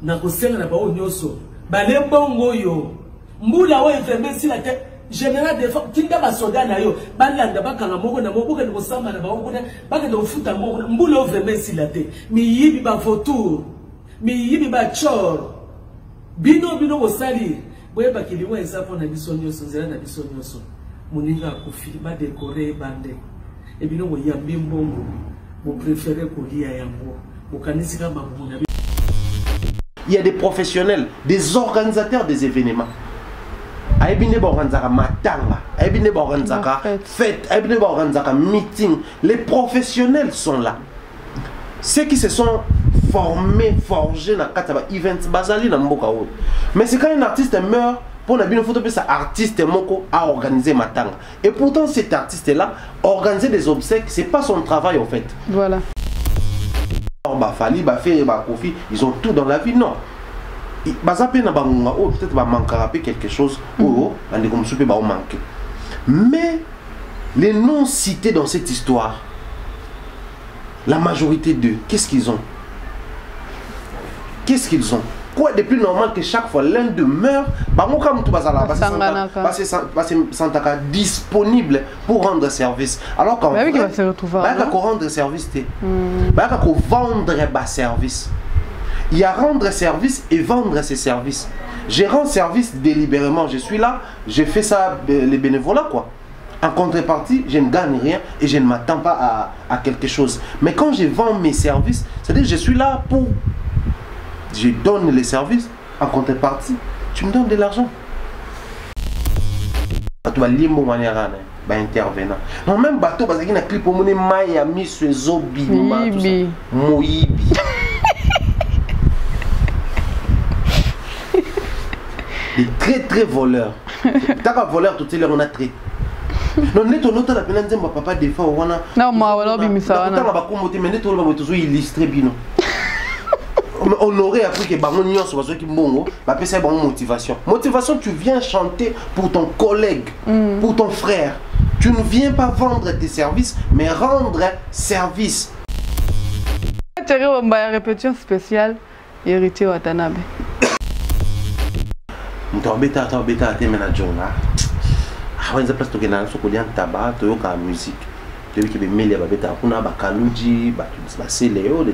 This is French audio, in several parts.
na kosenga na bao nyoso bale bongo yo mbula o efemesi la te général de tinda ba soda na yo balanda bakanga moko na moko ke kosamba na bao kuna baka de futa moko mbula o efemesi la te mi yibi ba photo mi yibi ba chor bino kosali boye bakiliwa ezapo na biso nyoso nzela na biso nyoso moninga kofi ba décorer bande et bino ko yambi mbongo vous préférez kolia yango bokanisi kama muna. Il y a des professionnels, des organisateurs des événements. Aibine Boranzaka matanga, Aibine Boranzaka fête, Aibine Boranzaka meeting. Les professionnels sont là. Ceux qui se sont formés, forgés dans Kataba Events Bazali dans Mboka. Mais c'est quand un artiste meurt, pour la photo, c'est un artiste Moko a organisé matanga. Et pourtant cet artiste-là, organiser des obsèques, c'est pas son travail en fait. Voilà. Fali, Kofi, ils ont tout dans la vie, non. Peut-être manquer quelque chose, mais les noms cités dans cette histoire, la majorité d'eux, qu'est-ce qu'ils ont? Qu'est-ce qu'ils ont? Quoi de plus normal que chaque fois l'un d'eux meurt, Santaka disponible pour rendre service. Alors qu'en fait, va se retrouver. Rendre service, vendre service. Il y a rendre service et vendre ses services. Je rends service délibérément. Je suis là, je fais ça, les bénévolats quoi. En contrepartie, je ne gagne rien et je ne m'attends pas à quelque chose. Mais quand je vends mes services, c'est-à-dire que je suis là pour... Je donne les services, en contrepartie, tu me donnes de l'argent. Tu vas lire mon manière intervenant. Non, même bateau, parce qu'il y a un clip pour mon Miami, Zobi, Moïbi. Des très voleurs. T'as un voleur tout à l'heure, on a traité. Non, net on la peine de papa des fois, on a. Non, moi, on a bien mis ça. On a mais net on va toujours illustrer bino. On aurait appris que Bangon Nyon soit qui bon, bah c'est bon motivation. Motivation, tu viens chanter pour ton collègue, pour ton frère. Tu ne viens pas vendre tes services, mais rendre service. Tu as une répétition spéciale, héritier Watanabe. T'embêtes à tes managers là. Ah, on a place de gagner, on a tabac, on a musique. Tu veux que les médias babeta, on a bakaluji, c'est Léo.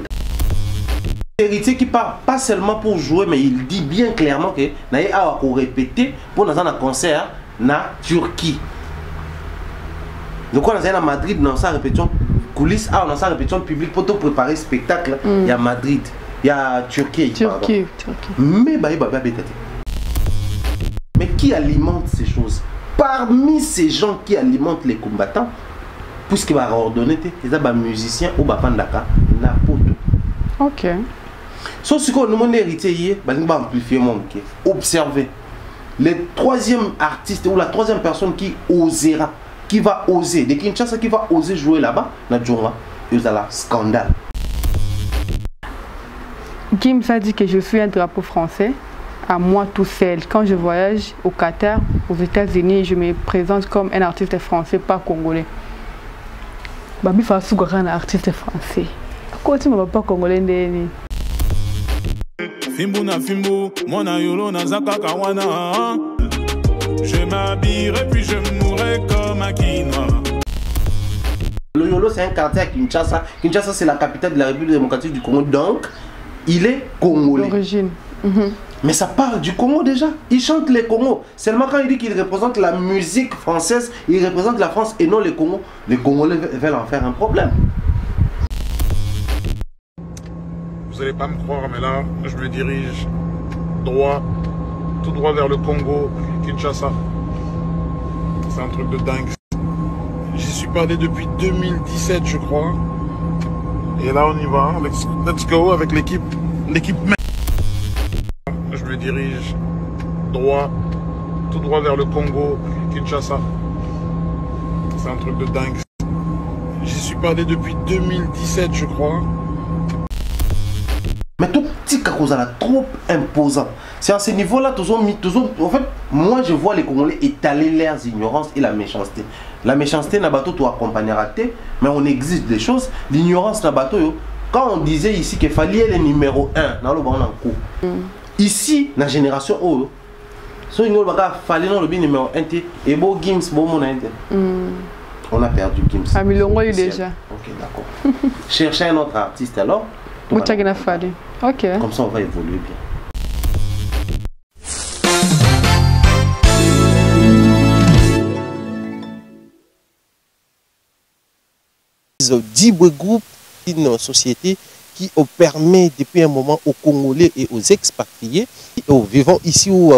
Héritier qui part pas seulement pour jouer, mais il dit bien clairement que n'a pas répéter pour dans un concert na Turquie. Donc on a à Madrid dans sa répétition coulisses, on a sa répétition publique pour te préparer spectacle. Il y a Madrid, il y a Turquie. Mais qui alimente ces choses? Parmi ces gens qui alimentent les combattants, puisqu'il va ordonner, il y a des musiciens ou des pandaka, n'importe. Ok. Sauf ce qu'on nous héritier, va amplifier mon qui. Observez. Le troisième artiste ou la troisième personne qui osera, qui va oser, de Kinshasa qui va oser jouer là-bas, na Djonga, il y a un scandale. Kim ça dit que je suis un drapeau français, à moi tout seul. Quand je voyage au Qatar, aux États-Unis, je me présente comme un artiste français, pas congolais. Babi Fassou est un artiste français. Pourquoi tu ne m'as pas congolais? Fimbu na fimbu, mona yolo na zakaka wana. Je m'habillerai puis je mourrai comme un quinoa. Le Yolo c'est un quartier à Kinshasa. Kinshasa c'est la capitale de la République démocratique du Congo, donc il est congolais. D'origine. Mais ça parle du Congo déjà. Il chante les Congos. Seulement quand il dit qu'il représente la musique française, il représente la France et non les Congos. Les Congolais veulent en faire un problème. Vous n'allez pas me croire, mais là, je me dirige droit, tout droit vers le Congo, Kinshasa. C'est un truc de dingue. J'y suis pas allé depuis 2017, je crois. Et là, on y va. Let's go avec l'équipe. Je me dirige droit, tout droit vers le Congo, Kinshasa. C'est un truc de dingue. J'y suis pas allé depuis 2017, je crois. Mais tout petit cause là trop imposant. C'est à ce niveau-là, en fait, moi je vois les Congolais étaler leurs ignorances et la méchanceté. La méchanceté n'a pas tout accompagner à mais on exige des choses. L'ignorance n'a pas tout. quand on disait ici qu'il fallait le numéro 1 dans le bon coup. Ici, dans la génération O, so il fallait le numéro 1 et beau Gims, beau mon on a perdu Gims. Ah, mais l'on déjà. Ok, d'accord. Cherchez un autre artiste alors. Ok. Comme ça, on va évoluer bien. 10 groupes, une société qui permet depuis un moment aux Congolais et aux expatriés, aux vivants ici ou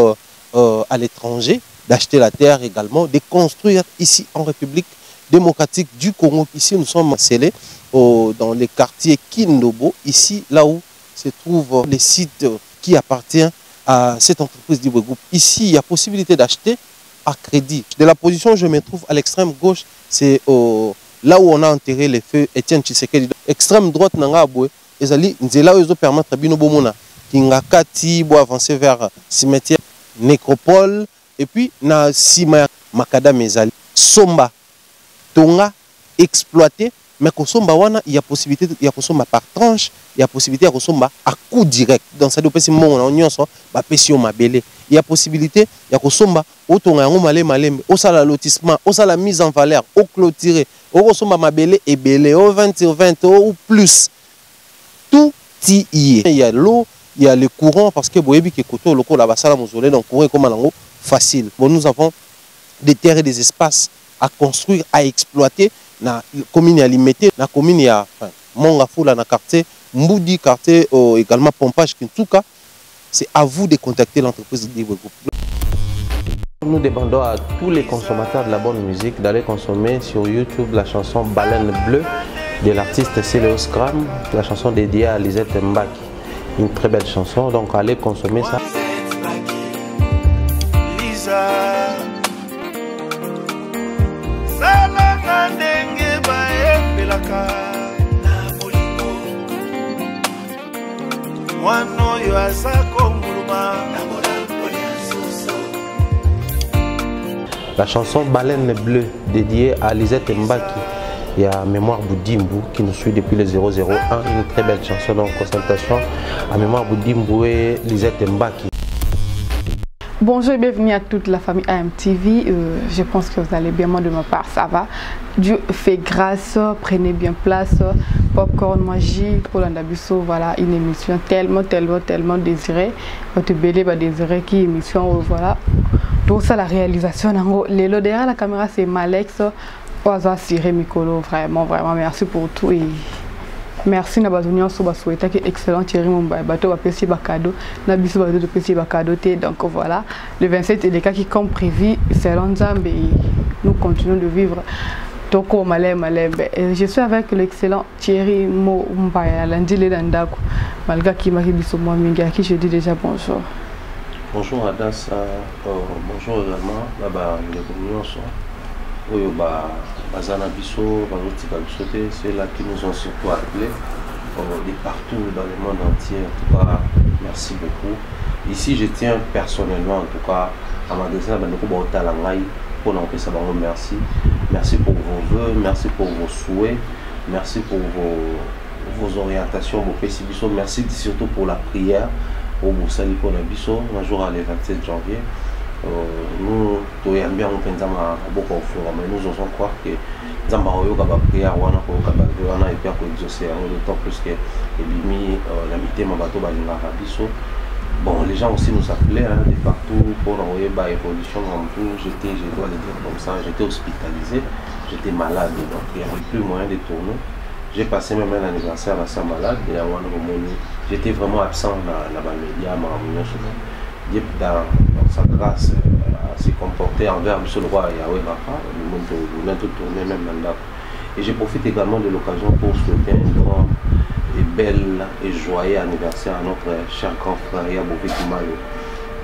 à l'étranger, d'acheter la terre également, de construire ici en République démocratique du Congo. Ici, nous sommes scellés dans les quartiers Kindobo, ici, là où se trouve le site qui appartient à cette entreprise d'Ibre Group. Ici, il y a possibilité d'acheter à crédit. De la position où je me trouve à l'extrême gauche, c'est là où on a enterré les feux Étienne Tshisekedi. Extrême droite, c'est là où ils permettent à Bino Bomona, Kingakati, pour avancer vers cimetière Nécropole, et puis na Sima Makada Mezali. Somba, Tonga, exploité, mais Kosomba wana, il y a possibilité, il y a Kosomba par tranche, il y a possibilité de Kosomba à coup direct. Dans cette opération, on il y a possibilité, il y a Kosomba, au Tonga, au Malé Malé, au sala lotissement, au sala mise en valeur, au clôturé, au Kosomba Mabélé et Bélé, au 20 ou plus. Tout y est. Il y a l'eau, il y a le courant, parce que Boyebi qui est côté, le cours là-bas, ça, donc courant est comme un facile. Bon, nous avons des terres et des espaces à construire, à exploiter. Na commune à limiter, na commune à Mongafula, na quartier Mboudi, quartier également Pompage, en tout cas, c'est à vous de contacter l'entreprise d'Ibre Group. Nous demandons à tous les consommateurs de la bonne musique d'aller consommer sur YouTube la chanson Baleine Bleue de l'artiste Céléo Scram, la chanson dédiée à Lisette Mbaki. Une très belle chanson, donc allez consommer ça. La chanson Baleine Bleue dédiée à Lisette Mbaki et à Mémoire Boudimbu qui nous suit depuis le 001, une très belle chanson, donc consultation à Mémoire Boudimbu et Lisette Mbaki. Bonjour et bienvenue à toute la famille AMTV. Je pense que vous allez bien, moi de ma part ça va. Dieu fait grâce, prenez bien place. Popcorn, magie pour l'Andabiso, voilà une émission tellement désirée. Votre bébé va désirer qui émission, voilà. Donc ça la réalisation, les lots derrière la caméra c'est Malex, Oaza Siré Mikolo, vraiment merci pour tout et merci na bazunion so ba souhaiter que excellent Thierry Mumba bateau ba pesi ba cadeau na biso ba de pesi ba cadeau donc voilà le 27 et les cas qui comme prévu selon Nzambe nous continuons de vivre donc au malais je suis avec l'excellent Thierry Mumba lundi le dandako malgré qui m'a biso moi mingi à qui je dis déjà bonjour. Bonjour Adas, bonjour également là-bas les communautés oyo bazana biso bazotika biso te, c'est là qui nous ont surtout appelés de partout dans le monde entier. En tout cas merci beaucoup. Ici je tiens personnellement en tout cas à m'adresser à bandeko baotala ngai pour n'empêcher bango merci pour vos vœux, merci pour vos souhaits, merci pour vos orientations, vos pesi biso, merci surtout pour la prière au Boussali pour la biso un jour le 27 janvier. Nous toyambi en pensama beaucoup au fur mais nous osons croire que Nzamba oyo ka ba prière wana ko ka ba wana et puis ko exaucer d'autant plus que ebimi la mitema bato balingaka biso. Bon, les gens aussi nous appelaient de partout pour envoyer ba évolution en tout. Je dois le dire comme ça, j'étais hospitalisé, j'étais malade, donc il n'y avait plus moyen de tourner. J'ai passé même un anniversaire à sa malade et à j'étais vraiment absent dans la média, dans sa grâce à se comporter envers M. le roi Yahweh Rafa, nous avons tout tourné même mandat. Et je profite également de l'occasion pour souhaiter un grand et bel et joyeux anniversaire à notre cher grand frère Yabovik Mayo,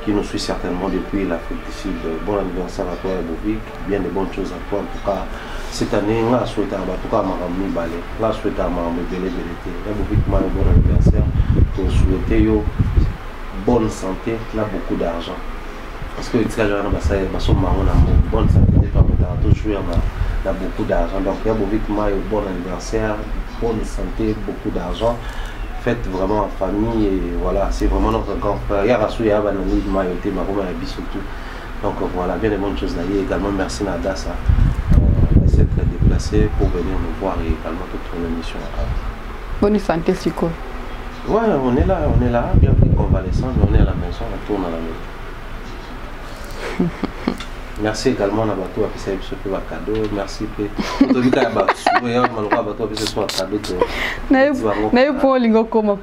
qui nous suit certainement depuis l'Afrique du Sud. Bon anniversaire à toi Yabovik, bien de bonnes choses à toi en tout cas. Cette année, on a souhaité à Marami Balé, on a souhaité à Marami Belé Belé, Yabovik Mayo, bon anniversaire, pour souhaiter bonne santé, là beaucoup d'argent. Parce que les gens ont bonne santé, toujours beaucoup d'argent. Donc, il y a bon anniversaire, bonne santé, beaucoup d'argent. Faites vraiment en famille et voilà, c'est vraiment notre grand frère. Il y a Rassou, il y a Banani, Mayoté, Maroma, Yabi surtout. Donc voilà, bien des bonnes choses là. Et également merci Nada ça d'être déplacé pour venir nous voir et également toute l'émission. Bonne santé, Siko. Ouais, on est là, bien pris convalescent, mais on est à la maison, on tourne à la maison. Merci également à Bateau, à Pisa Ypsope cadeau. Merci.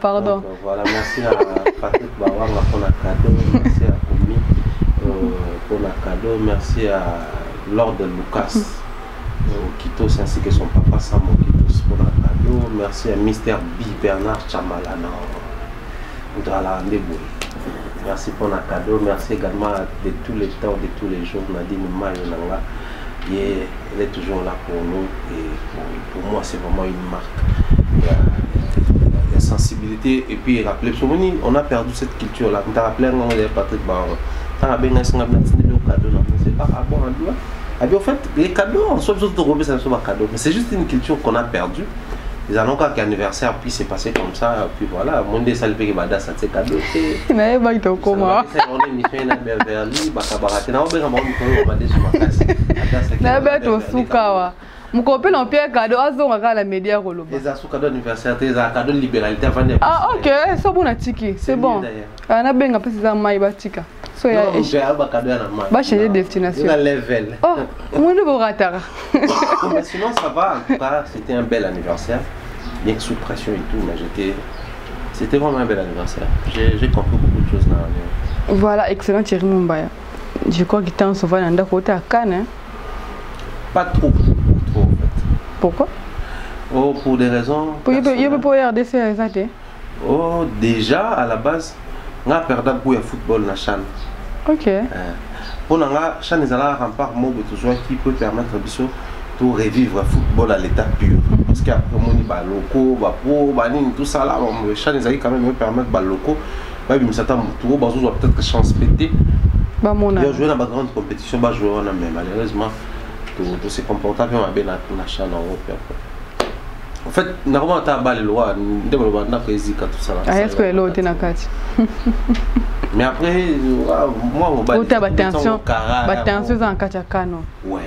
Pardon. Voilà, merci à Patrick Bawanga pour le cadeau. Merci à Koumi pour le cadeau. Merci à Lord Lucas Kitos ainsi que son papa Samo Kitos pour le cadeau. Merci à Mr. B. Bernard Chamalana. Merci pour le cadeau. Merci également de tous les temps, de tous les jours. Nadine Mayonanga. Elle est toujours là pour nous. Et pour moi, c'est vraiment une marque. Il y a sensibilité. Et puis, rappelez, on a perdu cette culture-là. On t'a rappelé, on a Patrick Baron. On a bien un cadeau. C'est pas bon à dire. En fait, les cadeaux, en soi, mais c'est juste une culture qu'on a perdue. Ils ont encore qu'anniversaire, puis c'est passé comme ça, puis voilà, mon des salles qui bada ça c'est cadeau. Mais pas tout comment. C'est on est mission na Beverly, bakabarate na obenga mo miko bade sur ma casse. Na beto sukawa. Mon copain en pierre cadeau azonga la média roloba. Les asu cadeau anniversaire, les cadeau de libéralité avant de. Ah OK, c'est bon à tiki, c'est bon. Ana benga pesa za mai batika. So ya ba changer destination. La level. Oh, mon nouveau ratara. Mais sinon ça va, en tout cas, c'était un bel anniversaire. Bien que sous pression et tout, mais c'était vraiment un bel anniversaire. J'ai compris beaucoup de choses là. Voilà, excellent Thierry Mumbaya. Je crois qu'il était en sauvage dans côté à Cannes. Hein? Pas trop en fait. Pourquoi? Oh, pour des raisons. Il peut pas RDC exactement. Oh, déjà à la base, on a perdu beaucoup de football dans la chaîne. OK. Pour la chaîne, ils ont un rempart toujours qui peut permettre de revivre le football à l'état pur. Parce qu'après, on a des locaux, tout ça là, les chaînes, ils ont quand même permettre aux locaux. Ils ont peut-être chance de péter. Ils ont joué dans la grande compétition, mais malheureusement, tout se comporte bien dans la chaîne en Europe. En fait, normalement, tu as les lois, tu as tout ça. Est-ce que l'eau est dans la mais après, moi, tension en Kachakano. Ouais,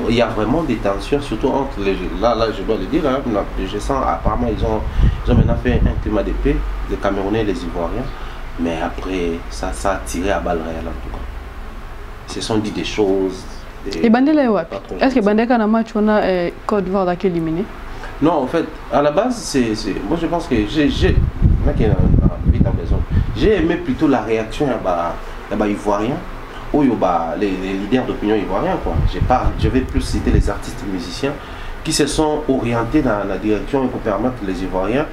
il y a vraiment des tensions, surtout entre les. Là, je dois le dire, hein, je sens apparemment ils ont maintenant fait un climat de paix, les Camerounais et les Ivoiriens, mais après, ça a tiré à balles réelles en tout cas. Ils se sont dit des choses. Et Bandela est où? Est-ce que Bandela a un match où on a Côte d'Ivoire qui est éliminé? Non, en fait, à la base, moi je pense que j'ai aimé plutôt la réaction des Ivoiriens, ou les leaders d'opinion ivoiriens. Je vais plus citer les artistes et musiciens qui se sont orientés dans la direction pour permettre les Ivoiriens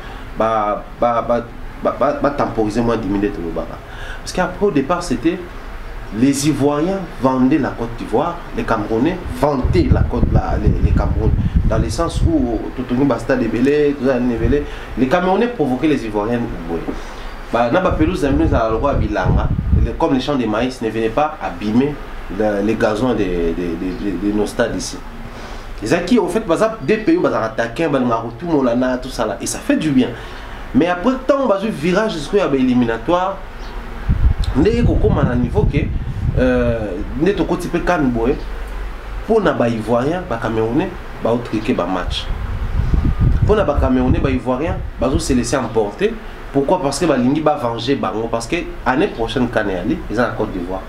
temporiser moins, diminuer tout le baba. Parce qu'après au départ c'était les Ivoiriens vendaient la Côte d'Ivoire, les Camerounais vantaient les Cameroun. Dans le sens où Totoni Basta débélé, les Camerounais provoquaient les Ivoiriens. Comme les champs de maïs ne venaient pas abîmer les gazons de nos stades ici. Les acquis, au fait, des pays où attaqué, tout tout ça là, et ça fait du bien. Mais après tant on virage jusqu'à éliminatoire, on a un niveau que pour les Ivoiriens, les Camerounais, ils ont triqué le match. Pour les Camerounais, les Ivoiriens, ils ont se laissé emporter. Pourquoi? Parce que Balingi va venger Bango. Parce que l'année prochaine, quand ils ont la Côte d'Ivoire.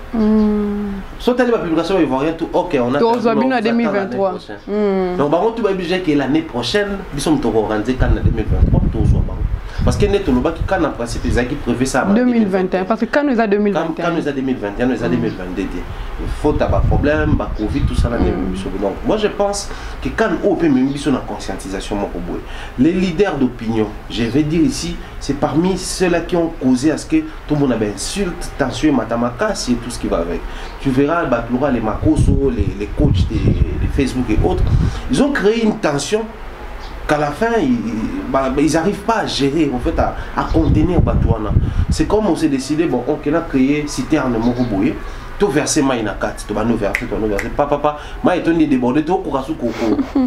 Soit la publication ivoirienne, tout ok, on a. En 2023. Donc, Bango, tout va obligé que l'année prochaine, ils sont organisés quand en 2023, tout soit Bango. Parce que quand en principe, ils ont prévu ça en 2021. Parce que quand nous avons 2021. Quand nous avons 2021, nous avons 2022. Il faut avoir des problèmes, il Covid, tout ça. Donc, moi je pense que quand on peut même sur la conscientisation, les leaders d'opinion, je vais dire ici, c'est parmi ceux-là qui ont causé à ce que tout le monde avait insulte, tension, matamakas et tout ce qui va avec. Tu verras les Makoso, les coachs de Facebook et autres, ils ont créé une tension qu'à la fin, ils n'arrivent pas à gérer, en fait, à contenir Batouana. C'est comme on s'est décidé, bon, on a créé Citerne Mokoboué, tout versé Maïnakat, tout va nous verser, papa, Maïton est débordé, tout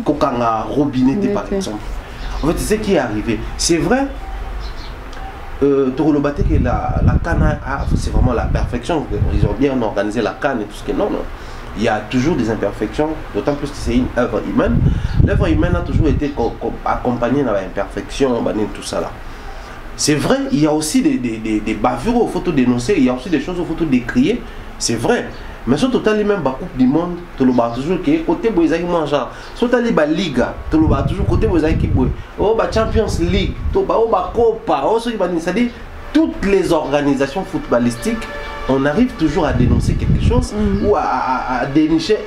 Kokanga robinet par exemple. En fait, c'est ce qui est arrivé. C'est vrai, Torolobate que la CAN, c'est vraiment la perfection. Ils ont bien organisé la CAN et tout ce qui est non. Il y a toujours des imperfections, d'autant plus que c'est une œuvre humaine. L'œuvre humaine a toujours été accompagnée dans l'imperfection, tout ça là. C'est vrai, il y a aussi des bavures aux photos dénoncées, il y a aussi des choses aux photos décriées, c'est vrai. Mais sur total, même la Coupe du Monde, tu le bats toujours que côté Boisaki mange. Sur total, la Liga, tu le bats toujours côté Boisaki Boy. Oh, la Champions League, tu bats la Copa, oh, c'est-à-dire toutes les organisations footballistiques, on arrive toujours à dénoncer quelque chose ou à dénicher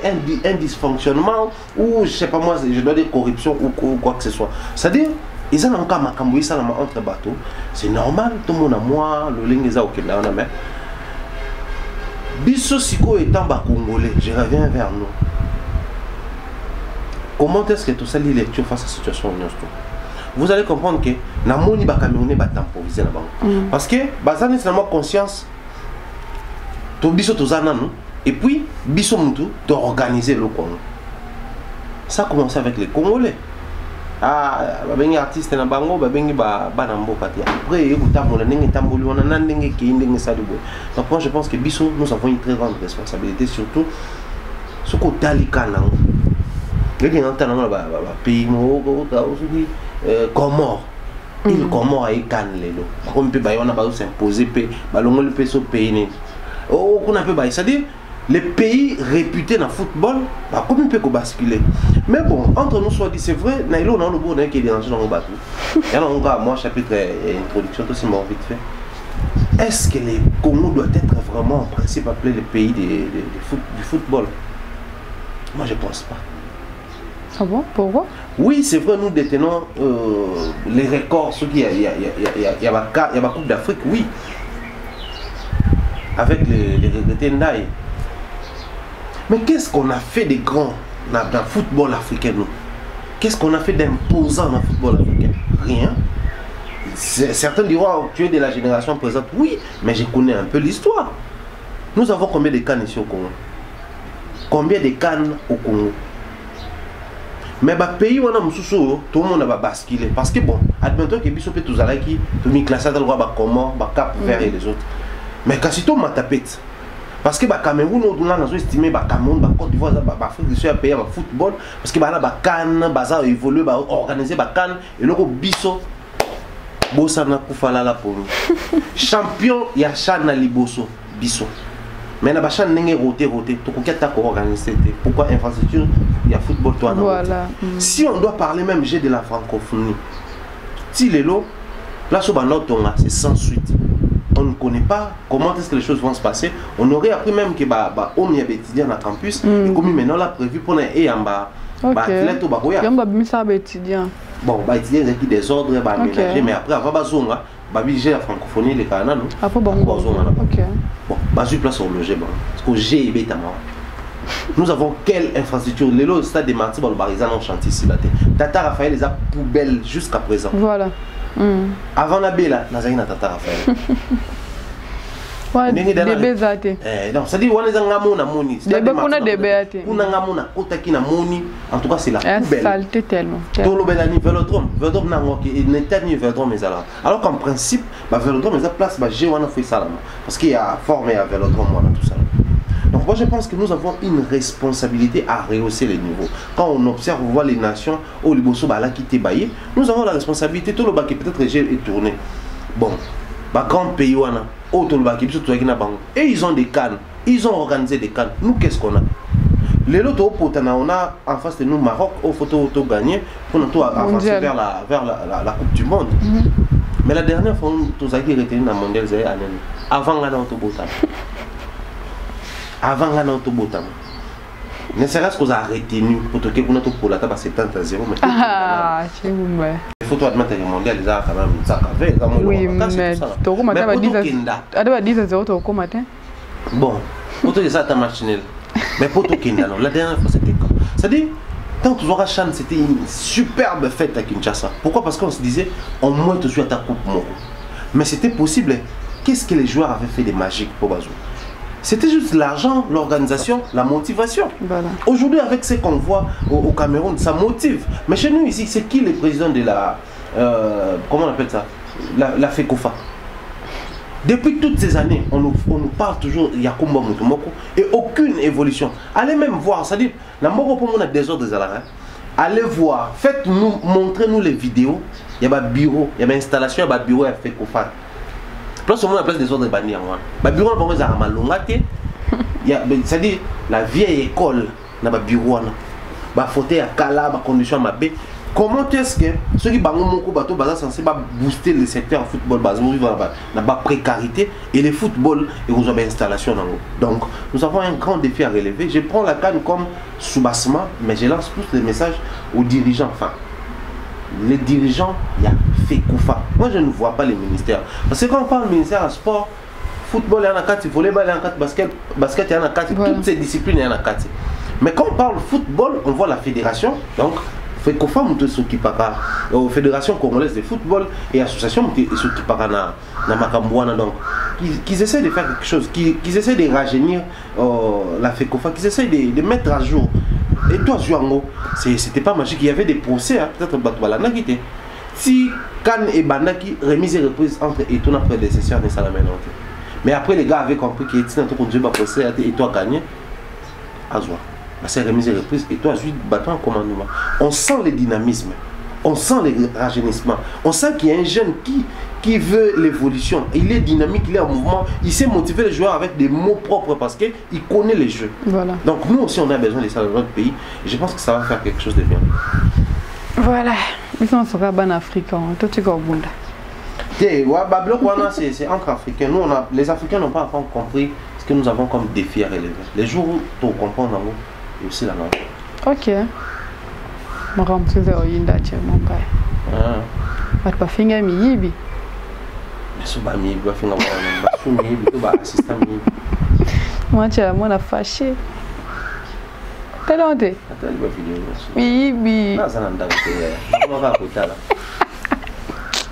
un dysfonctionnement ou je sais pas moi, je dois dire corruption ou quoi que ce soit. C'est-à-dire, ils ont encore ma cambouille ça entre bateaux. C'est normal, tout le monde a moi, le ligne est au Kenya, on a même. Bisso Siko étant bas congolais, je reviens vers nous. Comment est-ce que tout ça lit lecture face à la situation en Niosto? Vous allez comprendre que Namoni ba Camerounais ba temporiser là-bas. Parce que bazane c'est vraiment conscience. To biso to zananu et puis biso mutu to organiser le Congo. Ça a commencé avec les Congolais. Ah, babengi artiste na bango babengi ba nambo kati. Après ekutambola ndenge tamboli wana na ndenge ki ndenge salibo. Donc moi je pense que biso nous avons une très grande responsabilité surtout ce ko talikana. Leki ngantana na ba pays moko ta aussi Comores. Il Comores ay kan lelo. Ba ko mpe ba yona ba s'imposer pe ba longoli pe so pays ni. Oh, qu'on a peu bail, c'est-à-dire les pays réputés dans le football, bah, comme on peut basculer. Mais bon, entre nous soit dit, c'est vrai, Naïlo, on a le bon qui est dérangé dans le bateau. Et alors, on va, moi, chapitre introduction, tout c'est mon vite fait. Est-ce que les Congo doit être vraiment, en principe, appelé le pays du football? Moi, je ne pense pas. Ah bon? Pourquoi? Oui, c'est vrai, nous détenons les records, ceux qui il y a la Coupe d'Afrique, oui. Avec les regrettés Ndaï. Mais qu'est-ce qu'on a fait de grand dans le football africain, nous? Qu'est-ce qu'on a fait d'imposant dans le football africain? Rien. Certains diront, oh, tu es de la génération présente. Oui, mais je connais un peu l'histoire. Nous avons combien de cannes ici au Congo? Combien de cannes au Congo? Mais le pays où on a tout le monde va basculer. Parce que bon, admettons que Bissopé tous allés qui tout mis classé dans le roi comment, Cap Vert et les autres. Mais quand c'est tout ma tapette. Parce que le Cameroun, nous avons estimé que le Cameroun, la Côte d'Ivoire, l'Afrique du Sud a payé le football. Parce que le Cannes, a évolué, organisé le Cannes. Et le Bisso, Bossana Koufala pour nous. Champion, il y a Chana Liboso, Bisso. Mais il y a Chan Nenge roté. Tout le monde organisé. Pourquoi infrastructure? Il y a football, toi. Voilà. Si on doit parler même j'ai de la francophonie, si les lots, là, c'est sans suite. On ne connaît pas comment est-ce que les choses vont se passer. On aurait appris même que on y avait étudié dans le campus et comme maintenant là prévu pour les amba athlète ou baroya. Étudiant. Bon, étudier des désordres, aménager, mais après avoir bazonga, j'ai la francophonie les Canada non. Après bazonga. OK. Bon, bazu place au loger bon. Parce que j'ai bétama. Nous avons quelle infrastructure? Les lots stade des Martyrs dans le en chantier ici là. Tata Raphaël les a poubelles jusqu'à présent. Voilà. Avant la bella, nous avons Tata Raphaël. Non, c'est-à-dire on est en moni. En tout cas, c'est la poubelle. Saleté tellement. Vélodrome alors qu'en principe, le Vélodrome est place j'ai fait ça parce qu'il y a formé à Vélodrome tout ça. Donc moi je pense que nous avons une responsabilité à rehausser les niveaux. Quand on observe, on voit les nations au Liboso Bala qui étaient baillés, nous avons la responsabilité, tout le bas qui peut-être est tourné. Bon, grand pays et ils ont des cannes, ils ont organisé des cannes. Nous qu'est-ce qu'on a? Les lotos on a en face de nous Maroc au photo gagné pour nous avancer vers la Coupe du Monde. Mais la dernière fois nous avons retenu dans le mondial avant la Botam. Avant la Botam. Ne serait-ce qu'on a retenu pour que vous n'ayez pas la table à 70-0. Ah, c'est vous. Il faut admettre que le mondial est quand même ça. Oui, mais tu as dit 10-0 au matin. Bon, pour tout ça, tu as machinel. Mais pour tout Kinda, la dernière fois c'était quand? C'est-à-dire, tant que Zora Chan, c'était une superbe fête à Kinshasa. Pourquoi? Parce qu'on se disait, au moins tu suis à ta coupe Moro. Mais c'était possible. Qu'est-ce que les joueurs avaient fait de magique pour Bazou? C'était juste l'argent, l'organisation, la motivation. Voilà. Aujourd'hui, avec ce qu'on voit au Cameroun, ça motive. Mais chez nous ici, c'est qui le président de la... comment on appelle ça? La FECOFA. Depuis toutes ces années, on nous parle toujours de Yakumba Mutumoko et aucune évolution. Allez même voir, c'est-à-dire, la moko pour mon désordre des alarmes. Allez voir, faites-nous, montrez-nous les vidéos. Il y a un bureau, il y a une installation, il y a un bureau à FECOFA. Plus au moins, la place des ordres de bannières. Le bureau, c'est-à-dire, la vieille école, il y a un bureau. Il y a un fauteuil à Kala, il y a condition à Mabé. Comment est-ce que ceux qui sont censés booster le secteur football, la précarité et le football et aux installations. Donc, nous avons un grand défi à relever. Je prends la canne comme soubassement, mais je lance tous les messages aux dirigeants. Enfin, les dirigeants, il y a FECOFA. Moi, je ne vois pas les ministères. Parce que quand on parle ministère à sport, football, il y en a 4, volleyball, il y en a 4, basket, il y en a 4, voilà. Toutes ces disciplines, il y en a 4. Mais quand on parle football, on voit la fédération. Donc, FECOFA s'occupe de la Fédération congolaise de football et l'association s'occupe de la Makambouana. Donc, qu'ils essaient de faire quelque chose, qu'ils essaient de rajeunir la FECOFA, qu'ils essaient de mettre à jour. Et toi, Juango, c'était pas magique, il y avait des procès, hein, peut-être Batouala Nagité. Si Kan et Banaki, remise et reprise entre Etona prédécesseur de Salamène. Mais après, les gars avaient compris qu'il y a un procès et toi gagné, Azoua. C'est remise et reprise et toi, ensuite, battre en commandement. On sent le dynamisme, on sent le rajeunissement, on sent qu'il y a un jeune qui veut l'évolution. Il est dynamique, il est en mouvement, il sait motiver les joueurs avec des mots propres parce qu'il connaît les jeux. Voilà. Donc nous aussi, on a besoin de ça dans notre pays et je pense que ça va faire quelque chose de bien. Voilà, ils sont en Afrique, tout est comme bon. C'est entre Africains. Nous, les Africains n'ont pas encore compris ce que nous avons comme défi à relever. Les jours où tu comprends, et aussi la langue. Ok. Je suis mon père. Je suis pas finger miyibi. Je suis pas miyibi, je suis assistant miyibi. Moi, tu as mon fâché. T'as l'enté? Miyibi. Non, ça n'a pas été. Comment va côté là?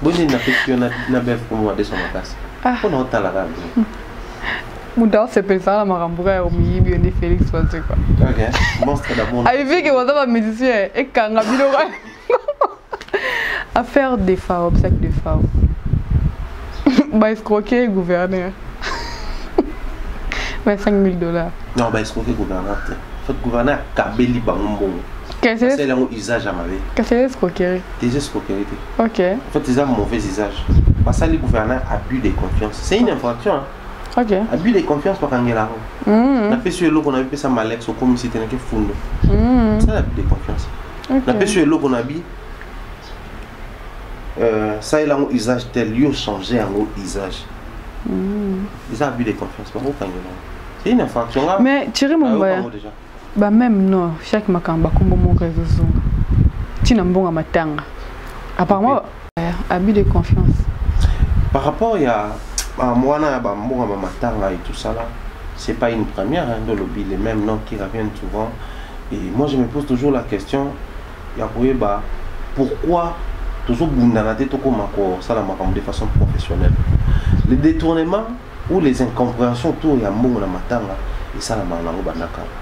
Bonne n'a fait que na belle pour moi de son place. On a la gamme. Mudar c'est pensar la marambura au miyibi on est Félix quoi. Ok. Monstre d'amour. Arrivé que on va musicien et kanga bilora. Affaire des femmes, obsèque des femmes. Bah escroquer gouverneur. 25 000 $. Non, bah escroquer gouverneur. Faut gouverneur Kabeli Bangombo. Qu'est-ce que c'est un usage à ma vie? Qu'est-ce que c'est escroquerie? Des escroqueries. Ok. En fait, c'est un mauvais usage. Parce que le gouverneur abus de confiance. C'est une infraction. Hein? Ok. Abus de confiance par Angela. On a fait sur l'eau qu'on avait fait ça Malex au comme si c'était un fond. C'est l'abus de confiance. On a fait sur l'eau qu'on a dit. Ça, il a un usage tel, il a changé un usage. Ils ont abus de confiance. C'est une infraction. Mais Thierry Moumbaya, bah même non, chaque makamba comme mon réseau zonga. Tu n'as pas matanga. Apparemment, abus de confiance. Par rapport à moi, matanga et tout ça là, c'est pas une première hein, dans le lobby, les mêmes noms qui reviennent souvent. Et moi je me pose toujours la question, pourquoi toujours bundanate tokomako ça la makamba de façon professionnelle. Les détournements ou les incompréhensions autour de Mbongo na matanga. Et ça,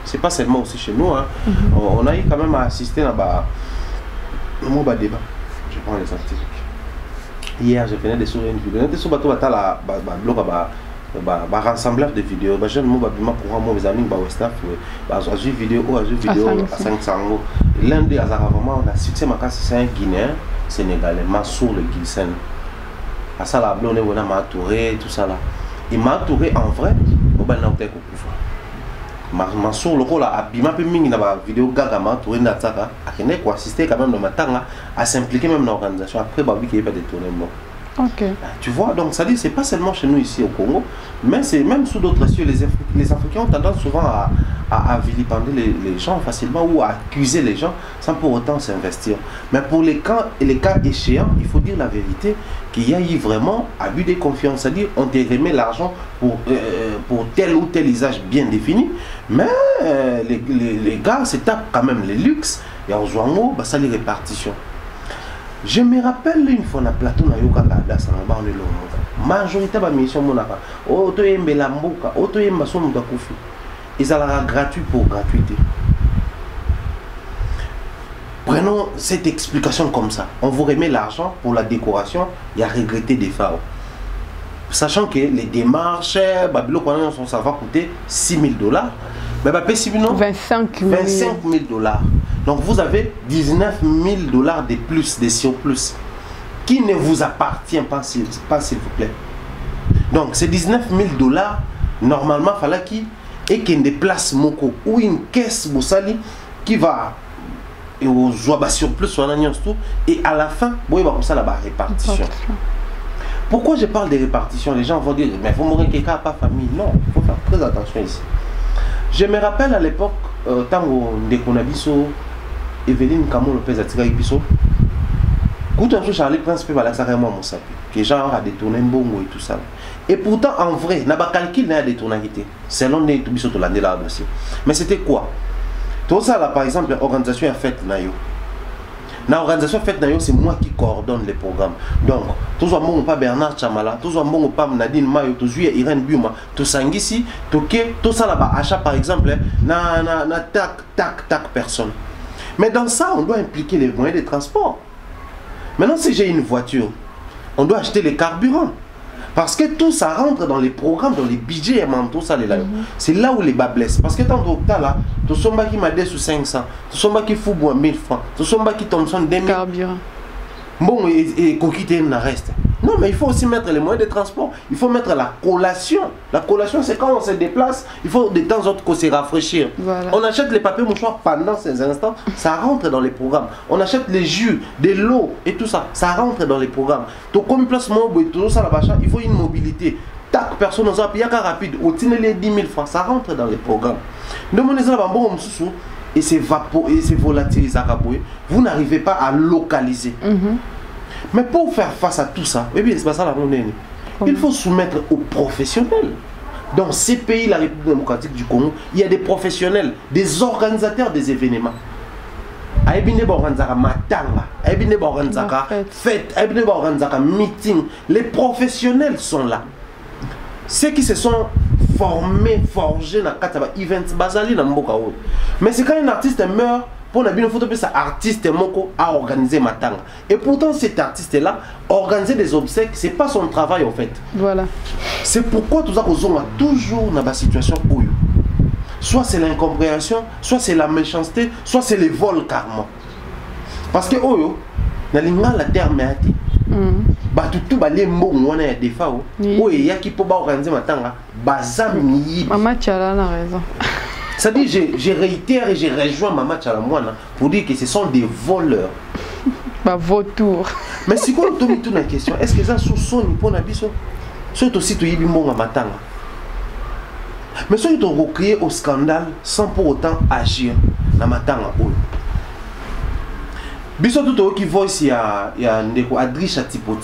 c'est pas seulement aussi chez nous. Hein. On a eu quand même à assister à un débat. Je prends les articles. Hier, je venais de sourire une vidéo. Je suis un rassembleur de vidéos. Je suis mes amis qui vidéo à 500. L'un des vraiment succès, c'est un Guinéen sénégalais, Mansour le Guilsen. À ça, la blonde, on m'a entouré, tout ça là. Il m'a entouré en vrai, au bal n'a pas été Mansour le rôle a bima pe mingi na ba vidéo gaga ma tourner na tsaka a kene ko assister quand même dans matanga à s'impliquer même dans l'organisation après bah oui qu'il y a pas de tournement. OK. Tu vois donc ça dit c'est pas seulement chez nous ici au Congo mais c'est même sous d'autres cieux les Africains ont tendance souvent à vilipender les gens facilement ou à accuser les gens sans pour autant s'investir. Mais pour les cas échéants, il faut dire la vérité qu'il y a eu vraiment abus de confiance, c'est-à-dire on te remet l'argent pour tel ou tel usage bien défini, mais les gars se tapent quand même les luxes et en jouant bah ça les répartitions. Je me rappelle une fois na plateau na yoka la ça on est là majorité ba mission monaka auto yembela mboka auto yemba so muta kufi ezalaka gratuit pour gratuité. Prenons cette explication comme ça. On vous remet l'argent pour la décoration, il y a regretté des FAO. Sachant que les démarches, ça va coûter 6 000 $. Mais 25 000 $. Donc vous avez 19 000 $ de plus, de surplus, qui ne vous appartient pas, s'il vous plaît. Donc ces 19 000 $, normalement, il fallait qu'il y ait une place moko ou une caisse boussali qui va et aux joies surplus et à la fin, vous comme ça la répartition. Pourquoi je parle de répartition? Les gens vont dire, mais il faut mourir quelqu'un pas famille. Non, il faut faire très attention ici. Je me rappelle à l'époque, tant qu'on a biso, Evelyne Kamon Lopez a tiré biso. Quand on Charlie Prince peut aller carrément mon sapi, que genre a détourné un bon et tout ça. Et pourtant en vrai, n'a pas calcul n'a détourné. Selon les tout biso de l'année là aussi. Mais c'était quoi? Tout ça là, par exemple, l'organisation a fait nayo. L'organisation faite nayo, c'est moi qui coordonne les programmes. Donc, tous les gens pas Bernard Chamala, tous les gens pas Nadine Mayo, tous les Irène Buma, tous Sangisi, tout ça là-bas, achat par exemple, na tac personne. Mais dans ça, on doit impliquer les moyens de transport. Maintenant, si j'ai une voiture, on doit acheter les carburants. Parce que tout ça rentre dans les programmes, dans les budgets, tout ça, c'est là où les bas blessent. Parce que tant que là, tout le monde qui m'a dit sur 500, tout le monde qui fout 1000 francs, tout le monde qui tombe sur 2000. Carburant. Bon, et coquiller il reste. Non, mais il faut aussi mettre les moyens de transport. Il faut mettre la collation. La collation, c'est quand on se déplace, il faut de temps en temps se rafraîchir. Voilà. On achète les papiers mouchoirs pendant ces instants, ça rentre dans les programmes. On achète les jus, de l'eau et tout ça, ça rentre dans les programmes. Donc, comme place tout ça là-bas, il faut une mobilité. Tac, personne n'a pas rapide. Au les 10 000 francs, ça rentre dans les programmes. Donc, on est là, et c'est volatile, vous n'arrivez pas à localiser. Mais pour faire face à tout ça, c'est pas ça la monnaie. Il faut soumettre aux professionnels. Dans ces pays, la République démocratique du Congo, il y a des professionnels, des organisateurs des événements. Fête, meeting. Les professionnels sont là. Ceux qui se sont formés, forgés dans les events basali dans Mboka. Mais c'est quand un artiste meurt, pour la photo, c'est un artiste moko a organisé matanga. Et pourtant cet artiste là, organiser des obsèques, c'est pas son travail en fait. Voilà. C'est pourquoi tout ça toujours dans la situation où soit c'est l'incompréhension, soit c'est la méchanceté, soit c'est les vols carrément. Parce que oyo, na linga la terre merti. Batutu balé mbongo wana ya defa o. Oyo yaki po ba organiser matanga, bazami. Maman Tchala a raison. Ça dit, je réitère et je rejoins Maman Tchalamouana pour dire que ce sont des voleurs. Bah, vautour. Mais si on te met la question, est-ce que ça sous pour Nabiso? Surtout aussi, tu y es bon à matanga. Mais si tu as recréé au scandale sans pour autant agir dans matanga. Biso tout qui voice ya ndeko Adrisha tipo.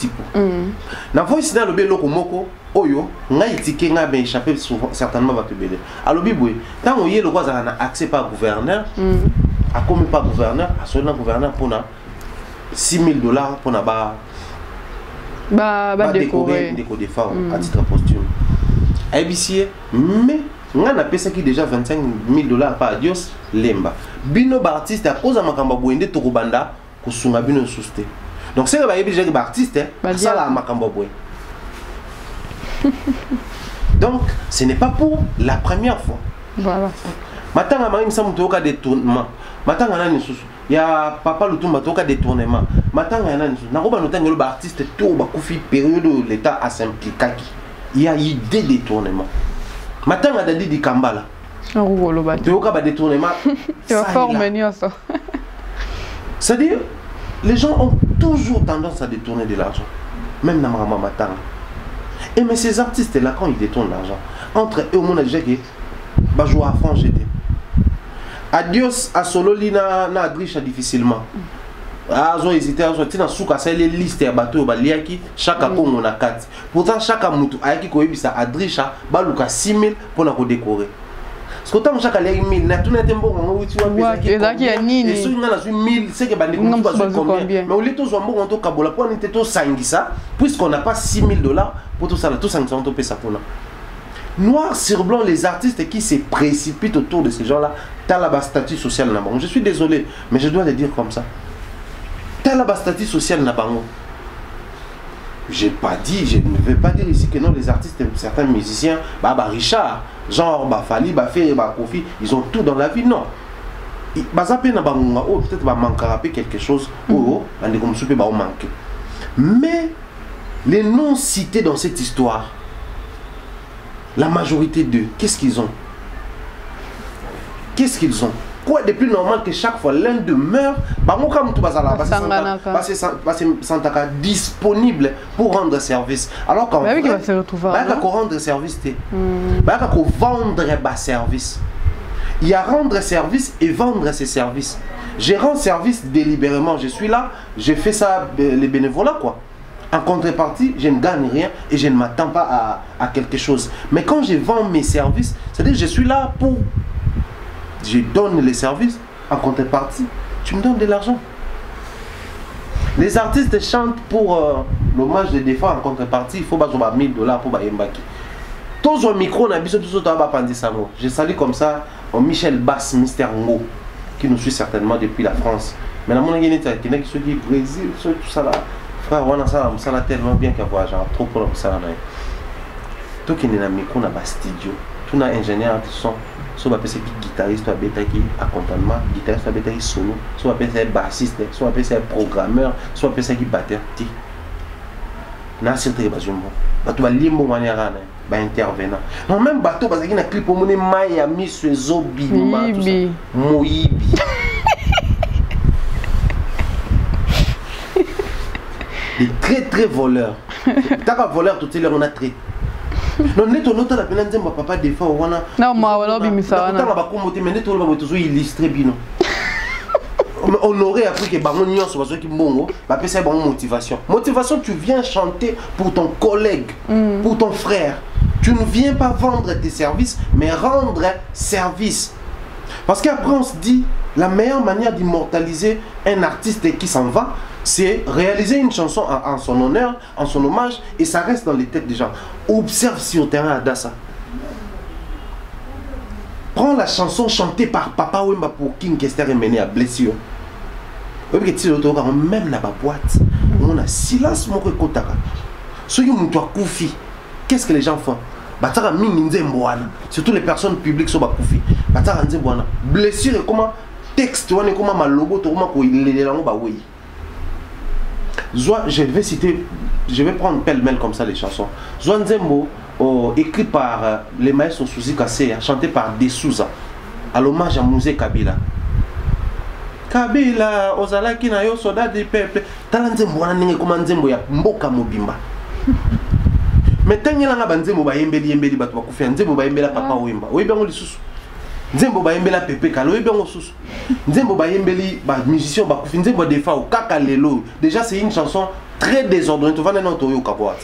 Na voice na lobe loko moko oyo nga itike nga ben échappé souvent certainement va te belé. Alobi boy, tant oye le quoi na accès par gouverneur, a comme pas gouverneur, a seulement gouverneur pour na 6 000 $ pour na ba décorer des femmes à titre posthume. ABC mais nga na pesa qui déjà 25 000 $ par Dios lemba. Bino ba artiste à cause makamba boende to kubanda kusunga bino souste. Donc c'est ba yebi ba artiste ça la makamba boy. Donc ce n'est pas pour la première fois. Voilà. Matanga mari msa mutoka détournement. Matanga nani susu. Ya papa Lutumba toka détournement. Matanga nani susu. Nakoba notanga le artiste to ba kufi période où l'état a s'impliqué. Il y a eu des détournements. Matanga dadi di Kambala. Toka ba détournement. Tu vas former ça. C'est-à-dire les gens ont toujours tendance à détourner de l'argent. Même dans Mama Matanga. Et mais ces artistes là quand ils détournent l'argent, entre eux au monde déjà que bah jouer à fond j'étais. Adios à Sololi na Adrisha difficilement. Ah zo hésité à sortir dans souka c'est les listes ya bateau ba liaki chaque Congo na 4. Pourtant chaque mutu ayaki ko yebisa Adrisha ba luka 6 000 pour na ko décorer. parce que tant chaque année 1000 na tout na tembo on tu vois ezaki ya nini et ceux na 1000 c'est que bandi ko combien mais au lieu to zo mbongo on to kabola pour on to sangisa puisqu'on n'a pas $6000 pour tout ça là tout ça on to payer ça pour là. Noir sur blanc, les artistes qui se précipitent autour de ces gens-là, t'as la statut social na bango. Je suis désolé, mais je dois le dire comme ça. T'as la statut social na bango. J'ai pas dit, je ne vais pas dire ici que non, les artistes, certains musiciens, Richard, genre Fali, Fé, Kofi, ils ont tout dans la vie, non. Peut-être manquer quelque chose, mais les noms cités dans cette histoire, la majorité d'eux, qu'est-ce qu'ils ont? Qu'est-ce qu'ils ont? Quoi de plus normal que chaque fois l'un d'eux meurt, c'est disponible pour rendre service. Alors qu'en fait, il va se retrouver. Rendre service, vendre service. Il y a rendre service et vendre ses services. Je rends service délibérément. Je suis là, je fais ça, les bénévolats, quoi. En contrepartie, je ne gagne rien et je ne m'attends pas à quelque chose. Mais quand je vends mes services, c'est-à-dire que je suis là pour... Je donne les services, en contrepartie, tu me donnes de l'argent. Les artistes chantent pour l'hommage des défunts, en contrepartie, il faut $1000 pour Mbaki. Tous au micro, je salue comme ça Michel Bass, Mister Ngo, qui nous suit certainement depuis la France. Mais la monnaie qui se dit Brésil, tout ça là. Frère, on a ça tellement bien qu'il y a trop pour ça là. Tout qui est dans le micro, dans le studio, tout un ingénieur de son, soit appelé guitariste, soit appelé accompagnement, guitariste, soit appelé solo, soit appelé bassiste, soit appelé programmeur, soit appelé batteur. N'a c'est très basé bon. Bateau va limbo manière ba intervenant. Non même bateau parce qu'il y a un clip au monnaie Miami sur Zobi Moibi. Des très voleurs. T'as un voleur tout à l'heure on a traité. Non, net on a la peine de papa des fois on a. Non, moi voilà bimisa. On a pas commoté mais net on va toujours illustrer bino. On aurait appris que bango nyonso bazo ki mbongo, ba pesa bango motivation. Motivation, tu viens chanter pour ton collègue, pour ton frère. Tu ne viens pas vendre tes services, mais rendre service. Parce qu'après on se dit la meilleure manière d'immortaliser un artiste qui s'en va, c'est réaliser une chanson en son honneur, en son hommage, et ça reste dans les têtes des gens. Observe sur le terrain à Dassa. Prends la chanson chantée par Papa Wemba pour King Kester et menée à blessure. Même dans la boîte, on a silence. Ceux qui ont koufi, qu'est-ce que les gens font? Surtout les personnes publiques sont koufi. Blessure et comment texte, comment ma logo, comment je vais prendre pêle-mêle comme ça les chansons. Zouanzembo, écrit par les maestros Suzy Kassé, chanté par Desouza, à l'hommage à Mouzé Kabila. Kabila, Ozalaki na yo soldat du peuple. Talanzembo wana ninge kuma nzembo ya mboka mobimba. Mais tengela nga banzembo ba yembeli batu bakufia nzembo ba yembela Papa Wemba. Oyebango lisusu. Nzembo ba yembela Pepe Kalo, oyebango susu. Nzembo ba yembeli ba musicien ba kufi nzembo defa o kaka lelo. Déjà c'est une chanson très désordonnée. Tu vas dans notre yo kaboat.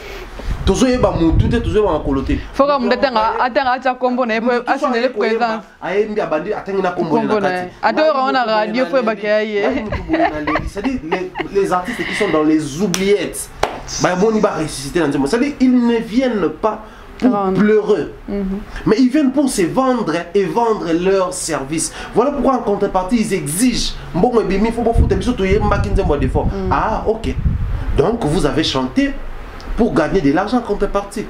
Toujours yeba mutu te toujours ba kolote. Foka mndetenga atanga acha kombo na yepo asinele présence. Ayembi abandi atengi na kombo na kati. Adoro on a radio fo ba kaye. C'est-à-dire les artistes qui sont dans les oubliettes. Bah bon il va ressusciter dans nzembo. C'est-à-dire ils ne viennent pas pour pleureux, mais ils viennent pour se vendre et vendre leurs services. Voilà pourquoi en contrepartie ils exigent. Ah ok, donc vous avez chanté pour gagner de l'argent en contrepartie.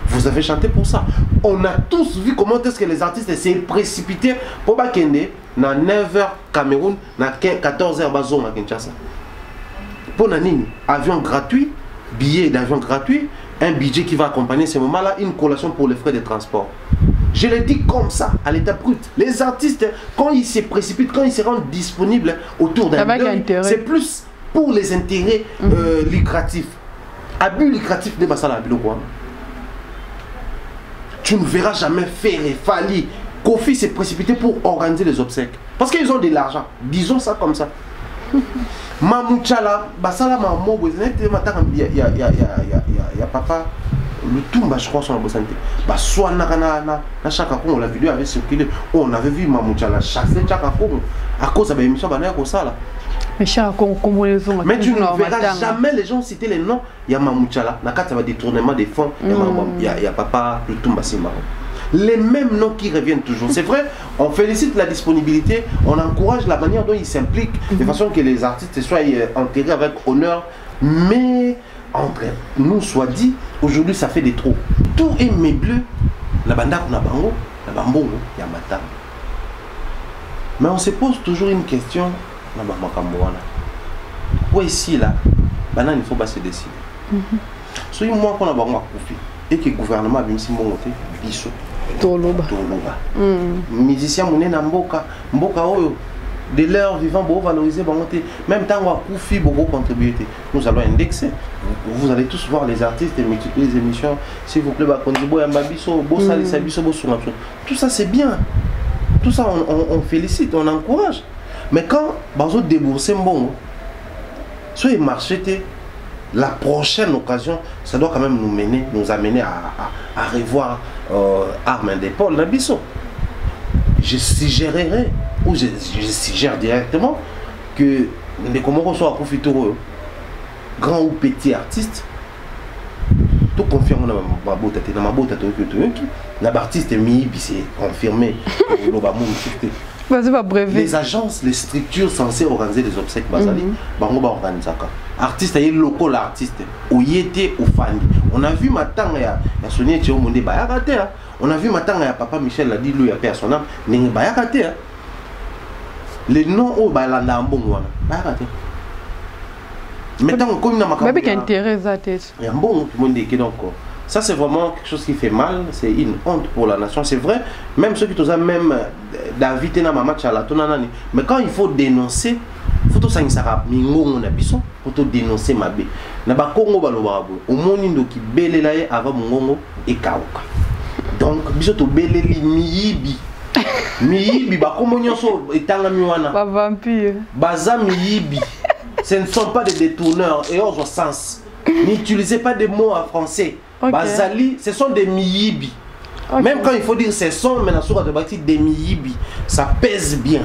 Vous avez chanté pour ça. On a tous vu comment est-ce que les artistes s'est précipité pour Bakende na 9h Cameroun, na 14h Bazon à Kinshasa. Pour Nanini, avion gratuit, billet d'avion gratuit, un budget qui va accompagner ce moment-là, une collation pour les frais de transport. Je le dis comme ça, à l'état brut. Les artistes, quand ils se précipitent, quand ils se rendent disponibles autour d'un deuil, c'est plus pour les intérêts lucratifs. Abus lucratif de Bassala Biloko. Tu ne verras jamais Ferré, Fali, Kofi s'est précipité pour organiser les obsèques. Parce qu'ils ont de l'argent. Disons ça comme ça. Mamouchala, Bassala Mamou, il y a papa, le Tumba, je crois, sur la santé. Bah, soit na Chaka Congo, la vidéo avait circulé. On avait vu Mamouchala chasser Chaka Congo à cause de l'émission Banaya Kosala. Mais Chaka Congo, mais tu ne verras jamais les gens citer les noms. Il y a Mamouchala, na ça va détournement des fonds. Il y a Papa le Tumba Simaro. Les mêmes noms qui reviennent toujours. C'est vrai, on félicite la disponibilité, on encourage la manière dont ils s'impliquent, de façon que les artistes soient enterrés avec honneur. Mais entre nous soit dit, aujourd'hui ça fait des trop. Tout est meublé. La banda na bango, la bambongo, il y a matin. Mais on se pose toujours une question. Pourquoi ici là, il ne faut pas se décider. Si moi qu'on a bango et que le gouvernement a mis si mon côté, biso. Toloba. Musicien mouné na mboka oyo de leur vivant pour valoriser même temps on a Koufi beaucoup contribuer. Nous allons indexer. Vous allez tous voir les artistes et multiplier les émissions. S'il vous plaît, contribuer à Mbabiso, tout ça c'est bien. Tout ça on félicite, on encourage. Mais quand vous déboursez bon, soit il marché, la prochaine occasion, ça doit quand même nous amener à revoir Armes d'épaule Nabiso. Je suggérerais, ou je suggère directement, que les Comores soient profiteurs, grand ou petit artiste, tout confirme dans ma beauté, l'artiste c'est confirmé. Les agences, les structures censées organiser les obsèques basali, artiste est local artiste, ou yété ou fan. On a vu maintenant il y a Sonia Théomonde Bayakate. On a vu maintenant il y a Papa Michel l'a dit lui a père son âme, n'est Bayakate. Les noms au Baylanda en bon wana Bayakate. Maintenant comme na makamba. Mais quel intérêt ça tête. Il y a bon tout le monde dit donc. Ça c'est vraiment quelque chose qui fait mal, c'est une honte pour la nation, c'est vrai. Même ceux qui ont même d'inviter dans ma match à la tonanani. Mais quand il faut dénoncer, il faut tout ça pour tout dénoncer ma bé. Na ba Congo balobabo, au monindo qui belé là avant mongongo et kaoka. Donc biso to belé li miyibi. Miyibi ba komonyoso etanga miwana. Ba vampire. Baza miyibi. Ce ne sont pas des détourneurs et au sens. N'utilisez pas des mots en français. Okay. Bazali, ce sont des miyibi. Okay. Même quand il faut dire ce sont maintenant sur de bâtir des miyibi, ça pèse bien.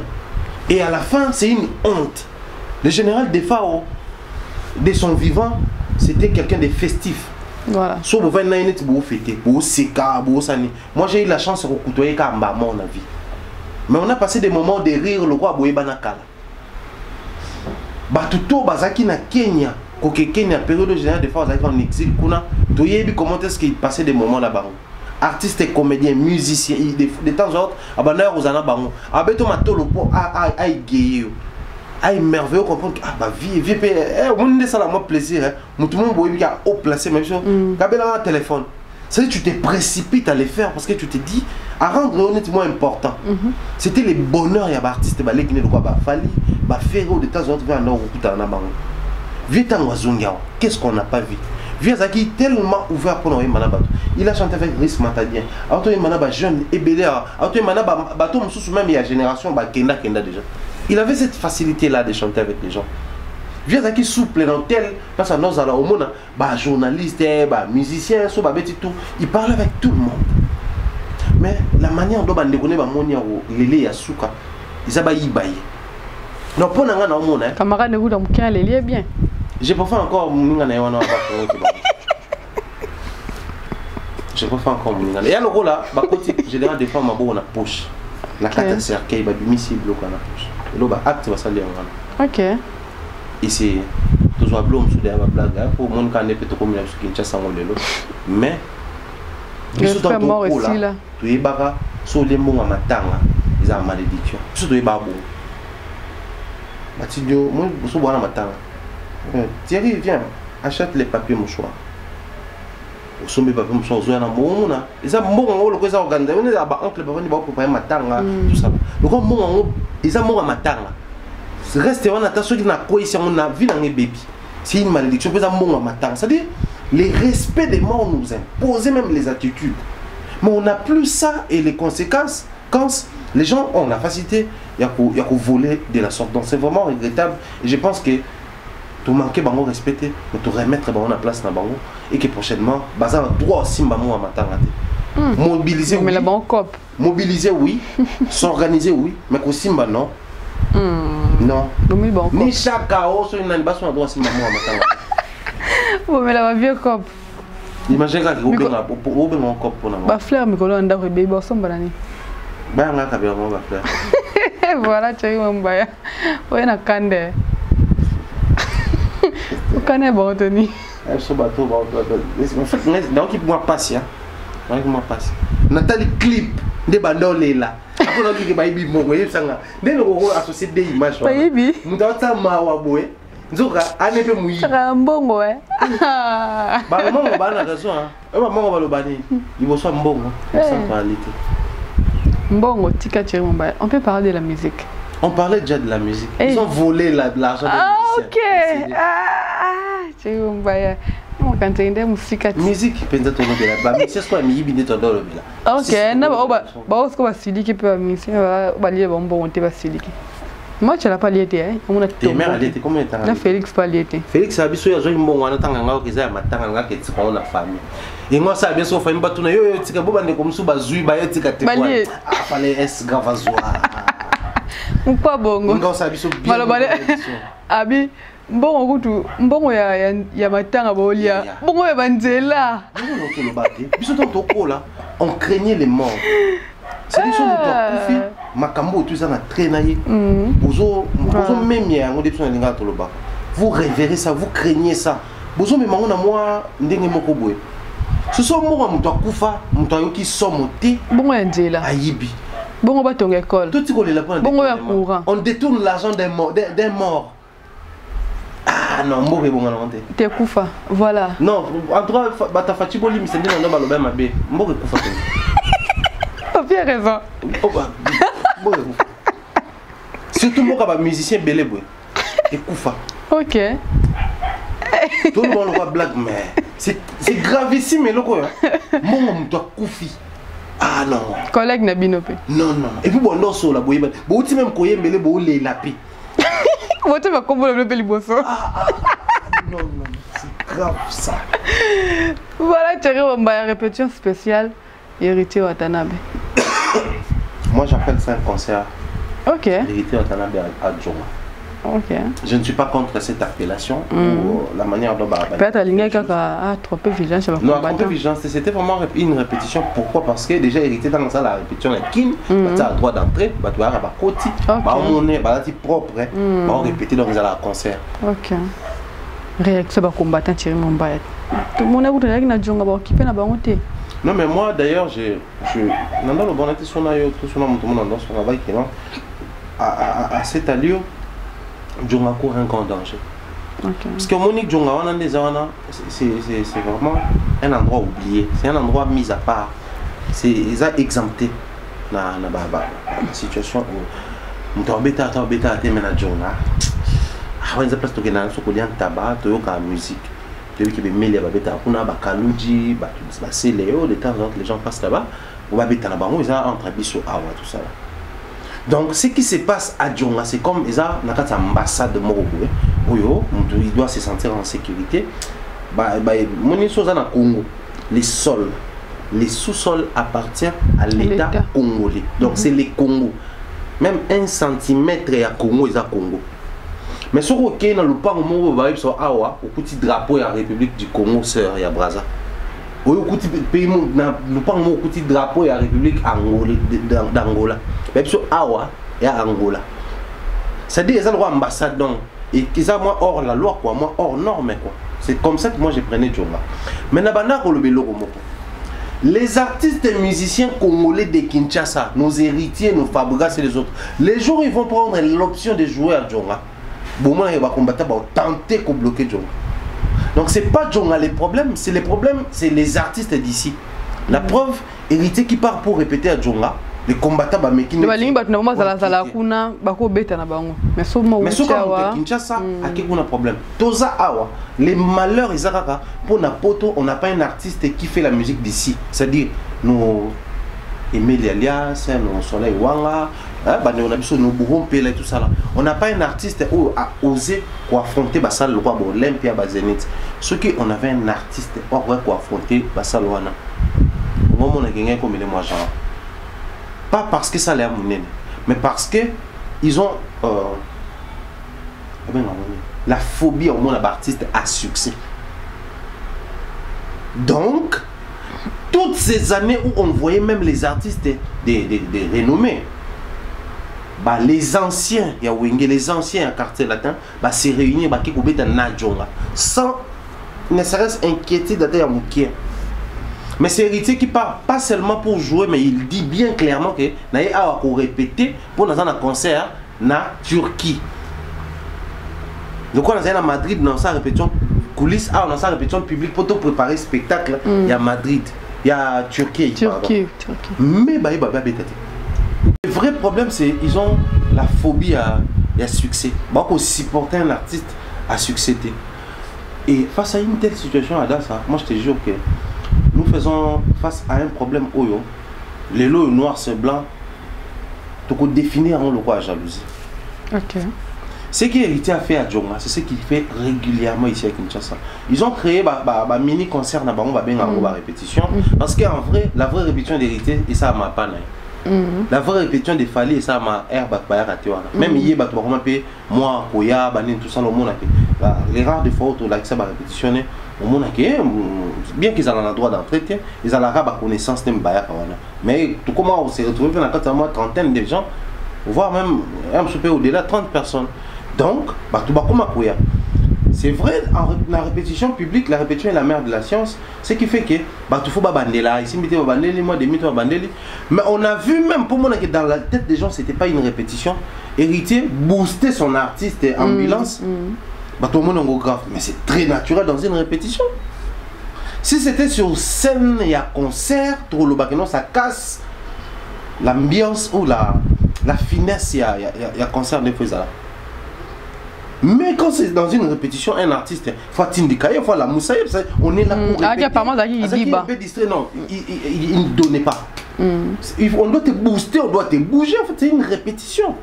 Et à la fin, c'est une honte. Le général Defao, de son vivant, c'était quelqu'un de festif. Voilà. Moi j'ai eu la chance de côtoyer Kamba à mon avis. Mais on a passé des moments de rire le roi Boebanakala. Batuto Bazaki na Kenya. Kenya, période de général de force en exil, comment est-ce qu'il passait des moments là-bas. Artistes, comédiens, musiciens, de temps en temps, abandonnés aux anabango. Abeto matolo pour aïe gay. Aïe merveilleux comprendre que ah bah vie on est ça la moi plaisir hein. Tout le monde boit bien haut placé même chose. Kabela un téléphone. C'est tu te précipites à les faire parce que tu te dis à rendre honnêtement important. C'était les bonheurs et artistes balé qui ne doit pas fali, bah faire de temps en temps vers nord ou ta nabango. Qu'est-ce qu'on n'a pas vu? Viazaki est tellement ouvert pour nous. Il a chanté avec Riz Matadien. Jeune et belé. Même il y a génération Kenda déjà. Il avait cette facilité-là de chanter avec les gens. Viazaki souple dans tel. Parce que nous allons au monde, journaliste, musicien, tout. Il parle avec tout le monde. Mais la manière dont on déconne, Lélé Yasuka, ils ont baillé. Non, pour nous, on a camarade de vous dans le bien. J'ai pas fait encore mon j'ai pas fait encore mon et alors là, j'ai déjà des femmes à la poche. La carte cercueil, bah du missile bloqué à la poche. Et là, acte va salir. Ok. Et c'est toujours blum sous derrière blague pour mon can ne peut te communiquer sur Kinshasa ngolelo. Mais je suis mort ici là. Tu es baka sur les mots à matanga, ils ont malédiction. Surtout les babou. Batidio, moi je suis bon à matanga. Thierry, viens, achète les papiers mouchoirs. Au sommet papier mouchoirs, ils ont un bon là. Ils ont bon le cosa organisé. On est là-bas, oncle, papa, on va préparer matanga, tout ça. Le grand bon, ils ont bon à matanga. Reste on attend ceux qui n'a quoi ici, on a vu dans les bébés. C'est une malédiction, ils ont bon à matanga. C'est-à-dire, les respects des morts nous imposent même les attitudes. Mais on n'a plus ça et les conséquences quand les gens ont la facilité, il y a qu'au voler de la sorte. Donc c'est vraiment regrettable. Et je pense que tu manquer bango respecter mais tu remettre bango na place na bango et que prochainement baza droit aussi bango à matanga te mobiliser mais oui la banque cop mobiliser oui s'organiser oui mais ko simba non non ni chaque chaos sur une basse on droit simba bango à matanga bon mais la vieux cop imagine ka ko benga un cop pour na ba fleur mi ko lo ndako be ba somba nani ba nga ka be mo ba fleur voilà chéri mbaya ouais na kande Kane bon Tony. Ce bateau va en fait donc il moi passe hein. Donc moi passe. Nathalie clip de bandole là. Après on dit que ba ibi mo we sanga. Ndé ko associer des images. Ba ibi. Mutata mawa boy. Nzoka anepe muyi. Saka mbongo Ba mbongo ba na raison hein. E ba mbongo ba lo bani. Il faut soit mbongo. Sans paralité. Mbongo tika chéri mbaya. On peut parler de la musique. On parlait déjà de la musique. Ils ont volé l'argent des musiciens. Ok. Chéri mbaya. Quand tu as musique, musique penza to no bela ba c'est quoi mi binde to dolo bela. Ok, na ba osko ba siliki pe musique ba lié ba mbongo te ba siliki. Moi tu l'as pas lié hein. On a tout. Mais elle était combien de temps? Na Félix pas lié. Félix a biso ya zo mbongo na tanga ngao kiza matanga ngaka etsika ona famille. Et moi ça bien so fa mba tuna yo tika bo bande ko msuba zui ba yo tika te kwa. Ah fallait es gavazwa. Mpa bongo. Ngao sa biso bien. Malobale. Abi mbongo kutu mbongo ya matanga bolia mbongo ya banzela non to le baté biso to kola on craignait les morts c'est des choses de kufi makambo tout ça na traînailler bozo même ya ngo depuis na to le ba vous révérez ça vous craignez ça bozo me mango na moi ndenge moko boye ce sont mo muto akufa muto yoki somo te mbongo ya nzela ayibi bongo batonga école tout tiko le lapin bongo ya courant on détourne l'argent des morts. Ah non, mboke bonga na honte. Te kufa, voilà. Non, en tout cas, bata fati boli mi sende na baloba mabe. Mboke kufa te. Tu as bien raison. Mboke kufa. Surtout mboka ba musicien belé boy. Et kufa. OK. Tout le monde voit blague mais c'est gravissime loko yo. Mbongo muto kufi. Ah non. Collègue na binope. Non non. Et puis bon so la boyeba. Bo uti même koyembele bo le lapi. Vous tu vas comprendre le liboso. Non, non, c'est grave ça. Voilà, tu as une répétition spéciale Héritier Watanabe. Moi j'appelle ça un concert. Ok. Héritier Watanabe à Djoma. Ok. Je ne suis pas contre cette appellation ou la manière dont peut-être à l'ingé a trop peu vigilance. Non, trop peu vigilance. C'était vraiment une répétition. Pourquoi? Parce que déjà hérité dans ça la répétition est kin, tu as le droit d'entrer, tu as le côté, on est propre, on répéter dans un concert. Ok. Réaction ba combattant Thierry Mbaya. Tout le monde a voulu régler na Djonga ba occupé na ba honte. Non mais moi d'ailleurs je dans le bon été son ayo tout son monde dans son travail qui non à cette allure Djonga court un grand danger. Okay. Parce que Monique Djonga, c'est vraiment un endroit oublié, c'est un endroit mis à part, c'est exempté dans la situation où on bêta à Djonga. On a place de gagner sur le tabac, tu as la musique, tu as des mêlés, on a Kaluji, de temps en temps les gens passent là-bas, on va bêta là-bas, ils ont entre Bisso Awa, tout ça. Donc ce qui se passe à Djonga, c'est comme ils ont une ambassade de Morocco, il doit se sentir en sécurité. Congo, les sols, les sous-sols appartiennent à l'État congolais. Donc c'est les Congo. Même 1 centimètre à Congo, ils ont Congo. Mais ce qui est dans le parc, il y a un petit drapeau de la République du Congo, sœur, il y a Brazza. Il y a un petit drapeau de la République d'Angola. Mais il y a Angola. C'est-à-dire qu'ils ont une ambassade et qu'ils ont hors la loi, moi hors norme. C'est comme ça que moi je prenais Djonga. Mais les artistes et musiciens congolais de Kinshasa, nos héritiers, nos Fabregas et les autres, les jours ils vont prendre l'option de jouer à Djonga. Bon, ils vont combattre, tenter de bloquer Djonga. Donc c'est pas Djonga les problèmes, c'est les artistes d'ici. La preuve, héritier qui part pour répéter à Djonga, les combattants mais qui ne mais Kinshasa a un problème. Toza awa, les malheurs ils pour Napoto, on n'a pas un artiste qui fait la musique d'ici. C'est-à-dire nos Emile Alias, nos Soleil Wanga, on a vu nos bourrons et tout ça là. On n'a pas un artiste où a osé affronter Bassal le roi Olympia Bazenit. Ce qui on avait un artiste où affronter Bassal Wana. Au moment où on a gagné comme les mois genre. Pas parce que ça l'a amené, mais parce que ils ont la phobie au monde d'artiste à succès. Donc, toutes ces années où on voyait même les artistes des renommés, bah, les anciens, il y a Wenge, les anciens à quartier latin, bah, se réunir bah, sans ne serait-ce inquiéter d'ailleurs Moukia. Mais c'est héritier qui part pas seulement pour jouer, mais il dit bien clairement que naïe a répéter pour dans un concert na Turquie. Donc on a à Madrid dans sa répétition coulisses, dans sa répétition publique pour te préparer le spectacle. Il y a Madrid, il y a Turquie. Mais bah le vrai problème c'est ils ont la phobie à succès. Bah qu'on supporter un artiste à succéder. Et face à une telle situation à ça, moi je te jure que nous faisons face à un problème oyo. Les lots noirs c'est blanc. Tu peux définir le quoi jalousie. Ok. Ce qui hérité a fait à Djonga, c'est ce qu'il fait régulièrement ici à Kinshasa. Ils ont créé un mini concert on va bien en répétition. Parce qu'en vrai, la vraie répétition d'hérité, et ça m'a pas. La vraie répétition des Fali, et ça m'a air batbaya raté. Même hier, moi, Koya, Banin, tout ça, le monde a les rares de fois où ça va répétitionner, au monde a bien qu'ils aient le droit d'entretien, ils ont la connaissance de Mbaya. Mais tout comment on s'est retrouvé dans la trentaine de gens, voire même un peu au-delà, 30 personnes. Donc, c'est vrai, la répétition publique, la répétition est la mère de la science, ce qui fait que il faut bandela, ici mais on a vu même pour moi que dans la tête des gens, c'était pas une répétition. Héritier booster son artiste ambulance, tout le monde est grave, mais c'est très naturel dans une répétition. Si c'était sur scène, il y a concert, ça casse l'ambiance ou la finesse, il y a concert de Fezala. Mais quand c'est dans une répétition, un artiste, il faut Tindikaye, il faut la Moussaïe, on est là pour répéter. Il est un peu distrait, non, il ne donnait pas. On doit te booster, on doit te bouger, en fait, c'est une répétition.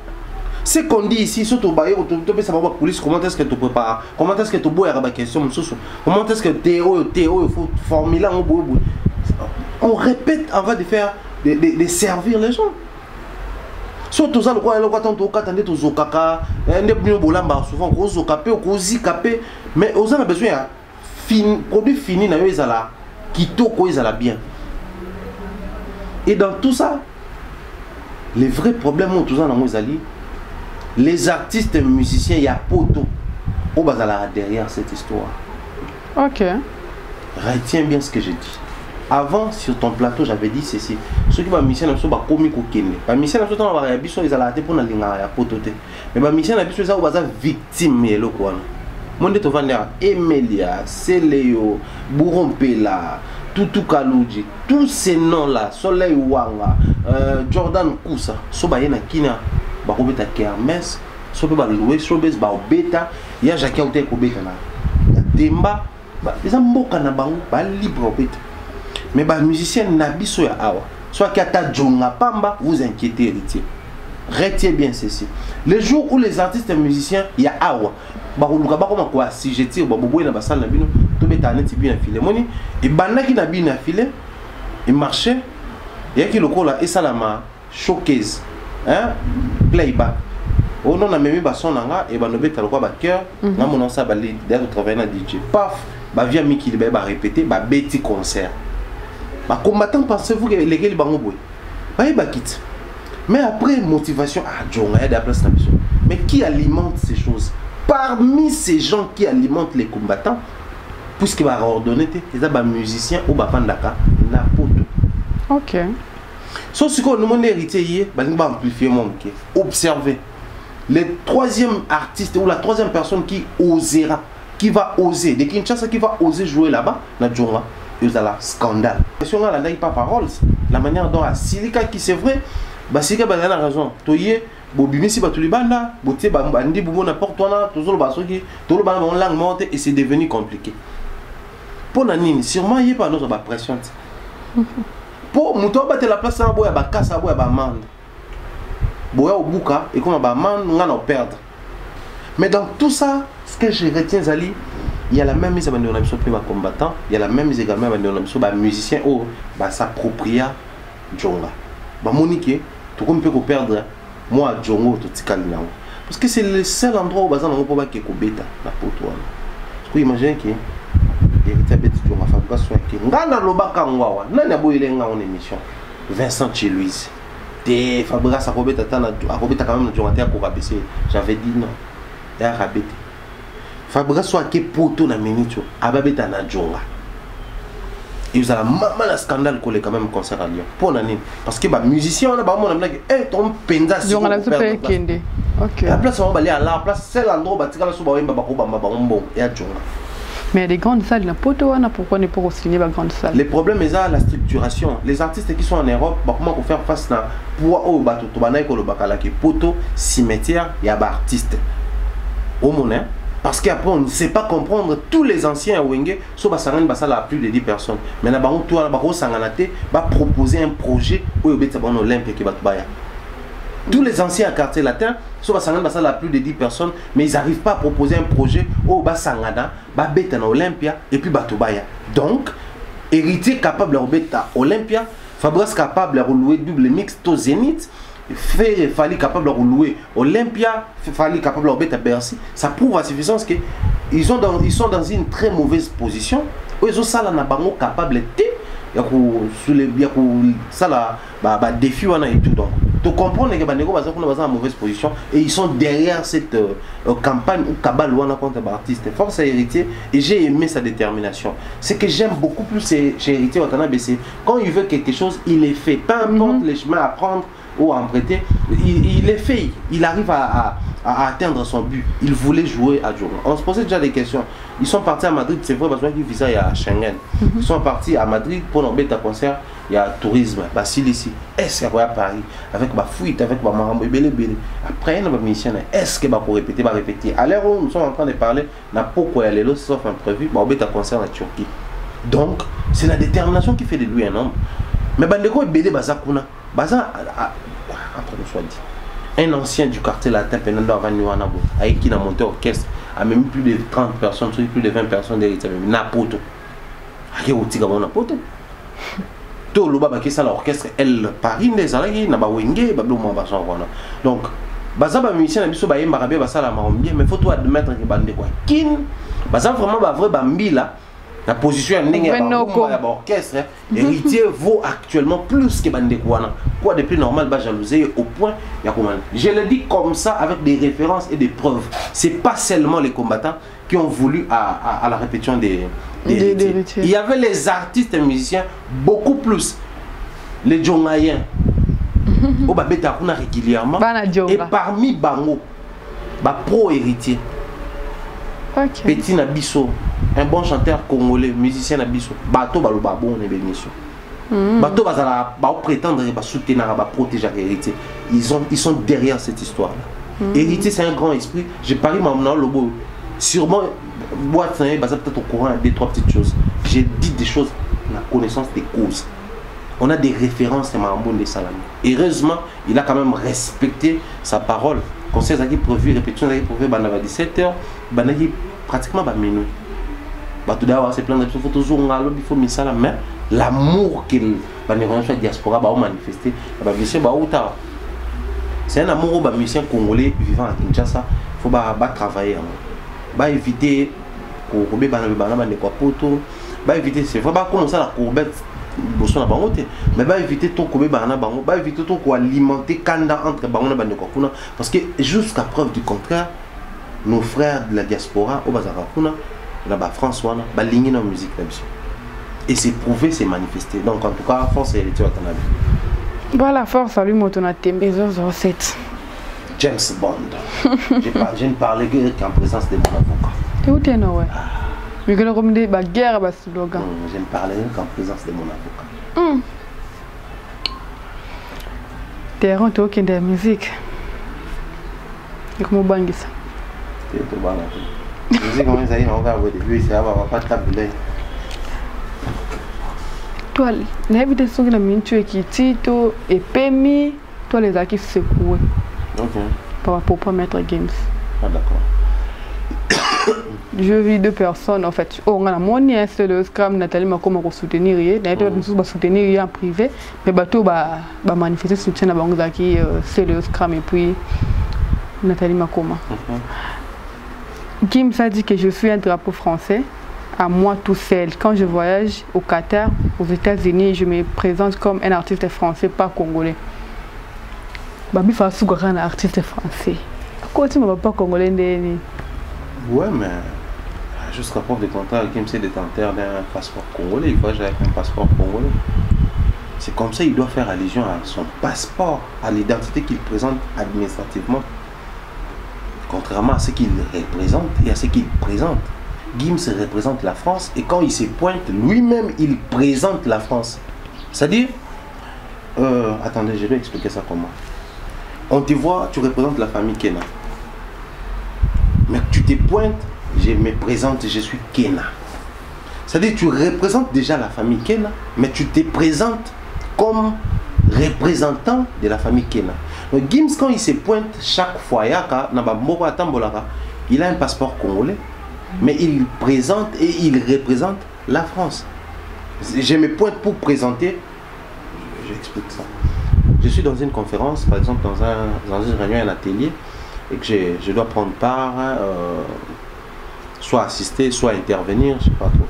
Ce qu'on dit ici, surtout, comment est-ce que tu prépares, comment est-ce que tu bois la question, comment est-ce que tu faut formuler, on répète avant de faire, de servir les gens. Surtout ça, le quoi, mais on a besoin de produit fini, bien. Et dans tout ça, les vrais problèmes, les artistes et musiciens, il y a poto derrière cette histoire. Ok. Retiens bien ce que j'ai dit. Avant, sur ton plateau, j'avais dit ceci. Ceux qui vont mission na biso ba komi ko kende. Ba mission na biso tana ba biso ezala te pona linga ya potote. Mais ba mission na biso eza baza victime yelo ko wana. Monde to vanda Emelia, Seleo, Bourrompela, Tutu Kaluji, tous ces noms là, Soleil Wanga, Jordan Kousa, so ba yena kina ba ko beta Kermesse, so ba louer showbiz ba beta, ya Jacques Oute ko beta na. Ya Demba, ba les mboka na bango ba libre beta. Mais les musiciens n'habitent pas awa. Soit qu'il y a Djonga Pamba, vous inquiétez, héritier. Retiens bien ceci. Les jours où les artistes et musiciens, il y a awa. Si je tire, et banaki na bien affilé, il marchait, il y a qui le col là, et ça la showcase, hein, playback. On a même pas son nanga et banobé t'as le quoi ba cœur, na mon ça ba d'ailleurs travailler na DJ. Paf, ba via Miki ba répéter, ba bêti concert. Combattant, pensez-vous que les gars vont jouer? Mais après, motivation, mais qui alimente ces choses? Parmi ces gens qui alimentent les combattants, puisqu'il va ordonner, il y a des musiciens ou des pandaka, ok. Sauf ce qu'on demande héritier, il va amplifier mon cas. Observez. Le troisième artiste ou la troisième personne qui osera, qui va oser, de Kinshasa qui va oser jouer là-bas, na Djonga. Il y a un scandale. Si on n'a pas parole, la manière dont Silika qui c'est vrai, Silika a raison. Toye, Bobimisi Batulibanda, Boté Bandi Bobo n'importe quoi, toujours le basoki, tout le bas langue monte et c'est devenu compliqué. Pour Nanine, sûrement il n'y a pas d'autre pression. Pour Mouton battre la place à boire, à casse à boire, à mande. boya au bouka et comme bah man on va perdre. Mais dans tout ça, ce que je retiens Zali, il y a la même mise à bande de combattant, il y a la même mise également à bande de musicien ou bah s'appropria Djonga. Bah Monique, tout comme peut perdre moi Djongo tout tikali na. Parce que c'est le seul endroit où bazan on peut pas que kobeta la poto. Parce que imagine que héritier bête Djonga Fabra soit que ngana lobaka ngwawa. Nani aboyele nga en émission. Vincent chez Louise. Te Fabra sa kobeta tana akobeta quand même Djonga te ko rabesser. J'avais dit non. Ya rabete. Fabra soit que poto na minute ababeta na Djonga. Et vous avez un scandale qu'on est quand même concert à Lyon. Pour l'année. Parce que les musiciens, on a un peu de ton penza sur la place. On va aller à la place, c'est l'endroit où on va mais les grandes salles, pourquoi ne pas signer les grandes salles? Le problème c'est la structuration. Les artistes qui sont en Europe, comment faire face à pour bateau, poto, cimetière, il y a des artistes. Au moment. Parce qu'après, on ne sait pas comprendre tous les anciens à Wenge, sauf que la plus de 10 personnes. Mais là, on va proposer un projet où il y a un Olympe qui va te. Tous les anciens à quartier latin, sauf que la plus de 10 personnes, mais ils n'arrivent pas à proposer un projet où il y a un Olympia et puis Batobaya. Donc, héritier capable de Olympia, Fabrice capable de louer double mix au Zénith. Fallait capable de louer Olympia, fallait capable de louer Bercy. Ça prouve à suffisance que ils sont dans une très mauvaise position. Ils ont ça là na bango capable de soulever ça là défi on a et tout. Donc tu comprends que bango bazan dans une mauvaise position et ils sont derrière cette campagne ou cabale ou contre l'artiste. Force à héritier et j'ai aimé sa détermination. Ce que j'aime beaucoup plus chez héritier Watanabe, c'est quand il veut quelque chose, il le fait. Peu importe les chemins à prendre ou à emprunter, il est fait, il arrive à atteindre son but. Il voulait jouer à Djonga. On se posait déjà des questions. Ils sont partis à Madrid, c'est vrai, parce qu'ils visa il y a Schengen. Ils sont partis à Madrid pour un bêta concert, il y a tourisme, ici. Est-ce qu'il y a Paris, avec ma fuite, avec ma maman, après, il y a une mission. Est-ce que pour répéter, répéter. À l'heure où nous sommes en train de parler, n'a pas quoi aller là, sauf imprévu, un bêta concert en Turquie. Donc, c'est la détermination qui fait de lui un homme. Mais Bandeko est bédé Bazakuna. Après le choix dit. Un ancien du quartier latin, Penando Avaniwanabo, avec qui a monté orchestre, a même plus de 30 personnes, plus de 20 personnes d'héritiers. Napoto. Aïe, au Tigabon Napoto. Tout le baba qui est l'orchestre, elle, Paris, les Alagis, Nabawenge, Babou Mambasson. Donc, Bazaba musicien, Nabiso Baye Marabé, Basala Marambie, mais il faut tout admettre que Bandeko. Kin, Bazan vraiment, vrai Bambi là. La position de l'orchestre, héritier vaut actuellement plus que Bandekouana. Quoi de plus normal, jalouser au point, je le dis comme ça avec des références et des preuves. Ce n'est pas seulement les combattants qui ont voulu à la répétition des héritiers. Il y avait les artistes et musiciens beaucoup plus. Les Djongaïens, au Babeta régulièrement. Et parmi Bango, pro-héritier. Petit Nabiso, un bon chanteur congolais, musicien Nabiso, Bato Baloba bon émission. Bato Bazala prétendre soutenir, protéger l'héritier. Ils sont derrière cette histoire-là. Héritier, c'est un grand esprit. J'ai parlé maintenant Lobo. Sûrement, boîte peut-être au courant des trois petites choses. J'ai dit des choses, la connaissance des causes. On a des références à Marambon de Salami. Heureusement, il a quand même respecté sa parole. Conseil qui prévu, répétition qui prévu, à 17h, pratiquement minuit. Tout d'abord, c'est plein de choses, il faut mettre ça là, mais l'amour qu'il va la diaspora va manifester, c'est un amour aux musiciens congolais vivant à Kinshasa. Il faut travailler. Il faut éviter éviter, c'est vrai, commencer à la courbette. Mais va éviter ton kobe bana bango, va éviter ton ko alimenter kanda entre bango na bande kokuna parce que jusqu'à preuve du contraire nos frères de la diaspora au bazara kuna là-bas François ba ligné dans musique là dessus et c'est prouvé, c'est manifesté. Donc en tout cas force héritier Watanabe. Voilà, force salut Motona Tembe 007 James Bond. Je ne parlais qu'en présence de mon avocat. Tu où t'es non ouais. Mais que le remède ba guerre ba slogan. Je ne parlais qu'en présence de mon avocat. T'es rentré au de la musique. Et comment bangue ça? C'est tout bon. Musique comment ça y est, on va au début, c'est pas de taboulet. Toi, l'invitation que la minute qui Tito et Pemi Toi, les acquis secoués. Ok. Pour pas mettre Gims. Ah, d'accord. Je vis deux personnes en fait. On a mon nièce, le scrum, Nathalie m'a comme soutenir. D'ailleurs, nous sommes soutenir en privé. Mais bateau va manifester soutien à Bangzaki, c'est le scrum et puis Nathalie Makoma. Gims a dit que je suis un drapeau français, à moi tout seul. Quand je voyage au Qatar, aux États-Unis, je me présente comme un artiste français, pas congolais. Babi Fassou est un artiste français. Pourquoi tu ne m'as pas congolais? Ouais, mais jusqu'à preuve de contraire, Gims est détenteur d'un passeport congolais. Il voyage avec un passeport congolais. C'est comme ça qu'il doit faire allusion à son passeport, à l'identité qu'il présente administrativement. Contrairement à ce qu'il représente et à ce qu'il présente. Gims représente la France et quand il se pointe, lui-même, il présente la France. C'est-à-dire, attendez, je vais expliquer ça comment. On te voit, tu représentes la famille Kena. Mais tu te pointes, je me présente, je suis Kena. C'est-à-dire, tu représentes déjà la famille Kena, mais tu te présentes comme représentant de la famille Kena. Donc, Gims, quand il se pointe chaque fois, il a un passeport congolais, mais il présente et il représente la France. Je me pointe pour présenter, j'explique ça. Je suis dans une conférence, par exemple, dans une réunion, un atelier, et que je dois prendre part, soit assister, soit intervenir, je ne sais pas trop.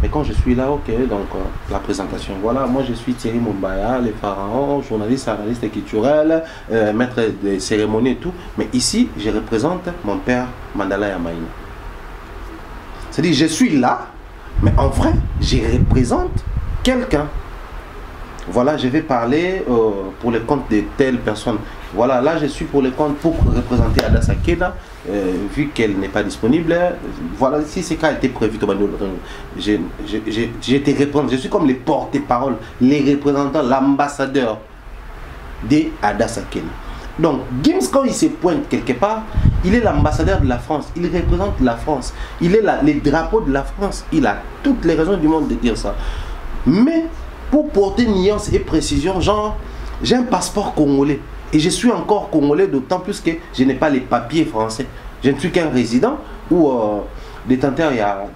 Mais quand je suis là, ok, donc la présentation, voilà, moi je suis Thierry Mumbaya, le pharaon, journaliste, analyste culturel, maître des cérémonies et tout. Mais ici, je représente mon père Mandala Yamaïna. C'est-à-dire, je suis là, mais en vrai, je représente quelqu'un. Voilà, je vais parler pour le compte de telle personne. Voilà, là je suis pour le compte pour représenter Adassa Kena, vu qu'elle n'est pas disponible. Voilà, si c'est quand elle était prévu, je te réponds. Je suis comme les porte-parole, les représentants, l'ambassadeur de Adassa Kena. Donc, Gims, quand il se pointe quelque part, il est l'ambassadeur de la France. Il représente la France. Il est le drapeau de la France. Il a toutes les raisons du monde de dire ça. Mais, pour porter nuance et précision, genre, j'ai un passeport congolais. Et je suis encore congolais, d'autant plus que je n'ai pas les papiers français. Je ne suis qu'un résident ou détenteur, il y a un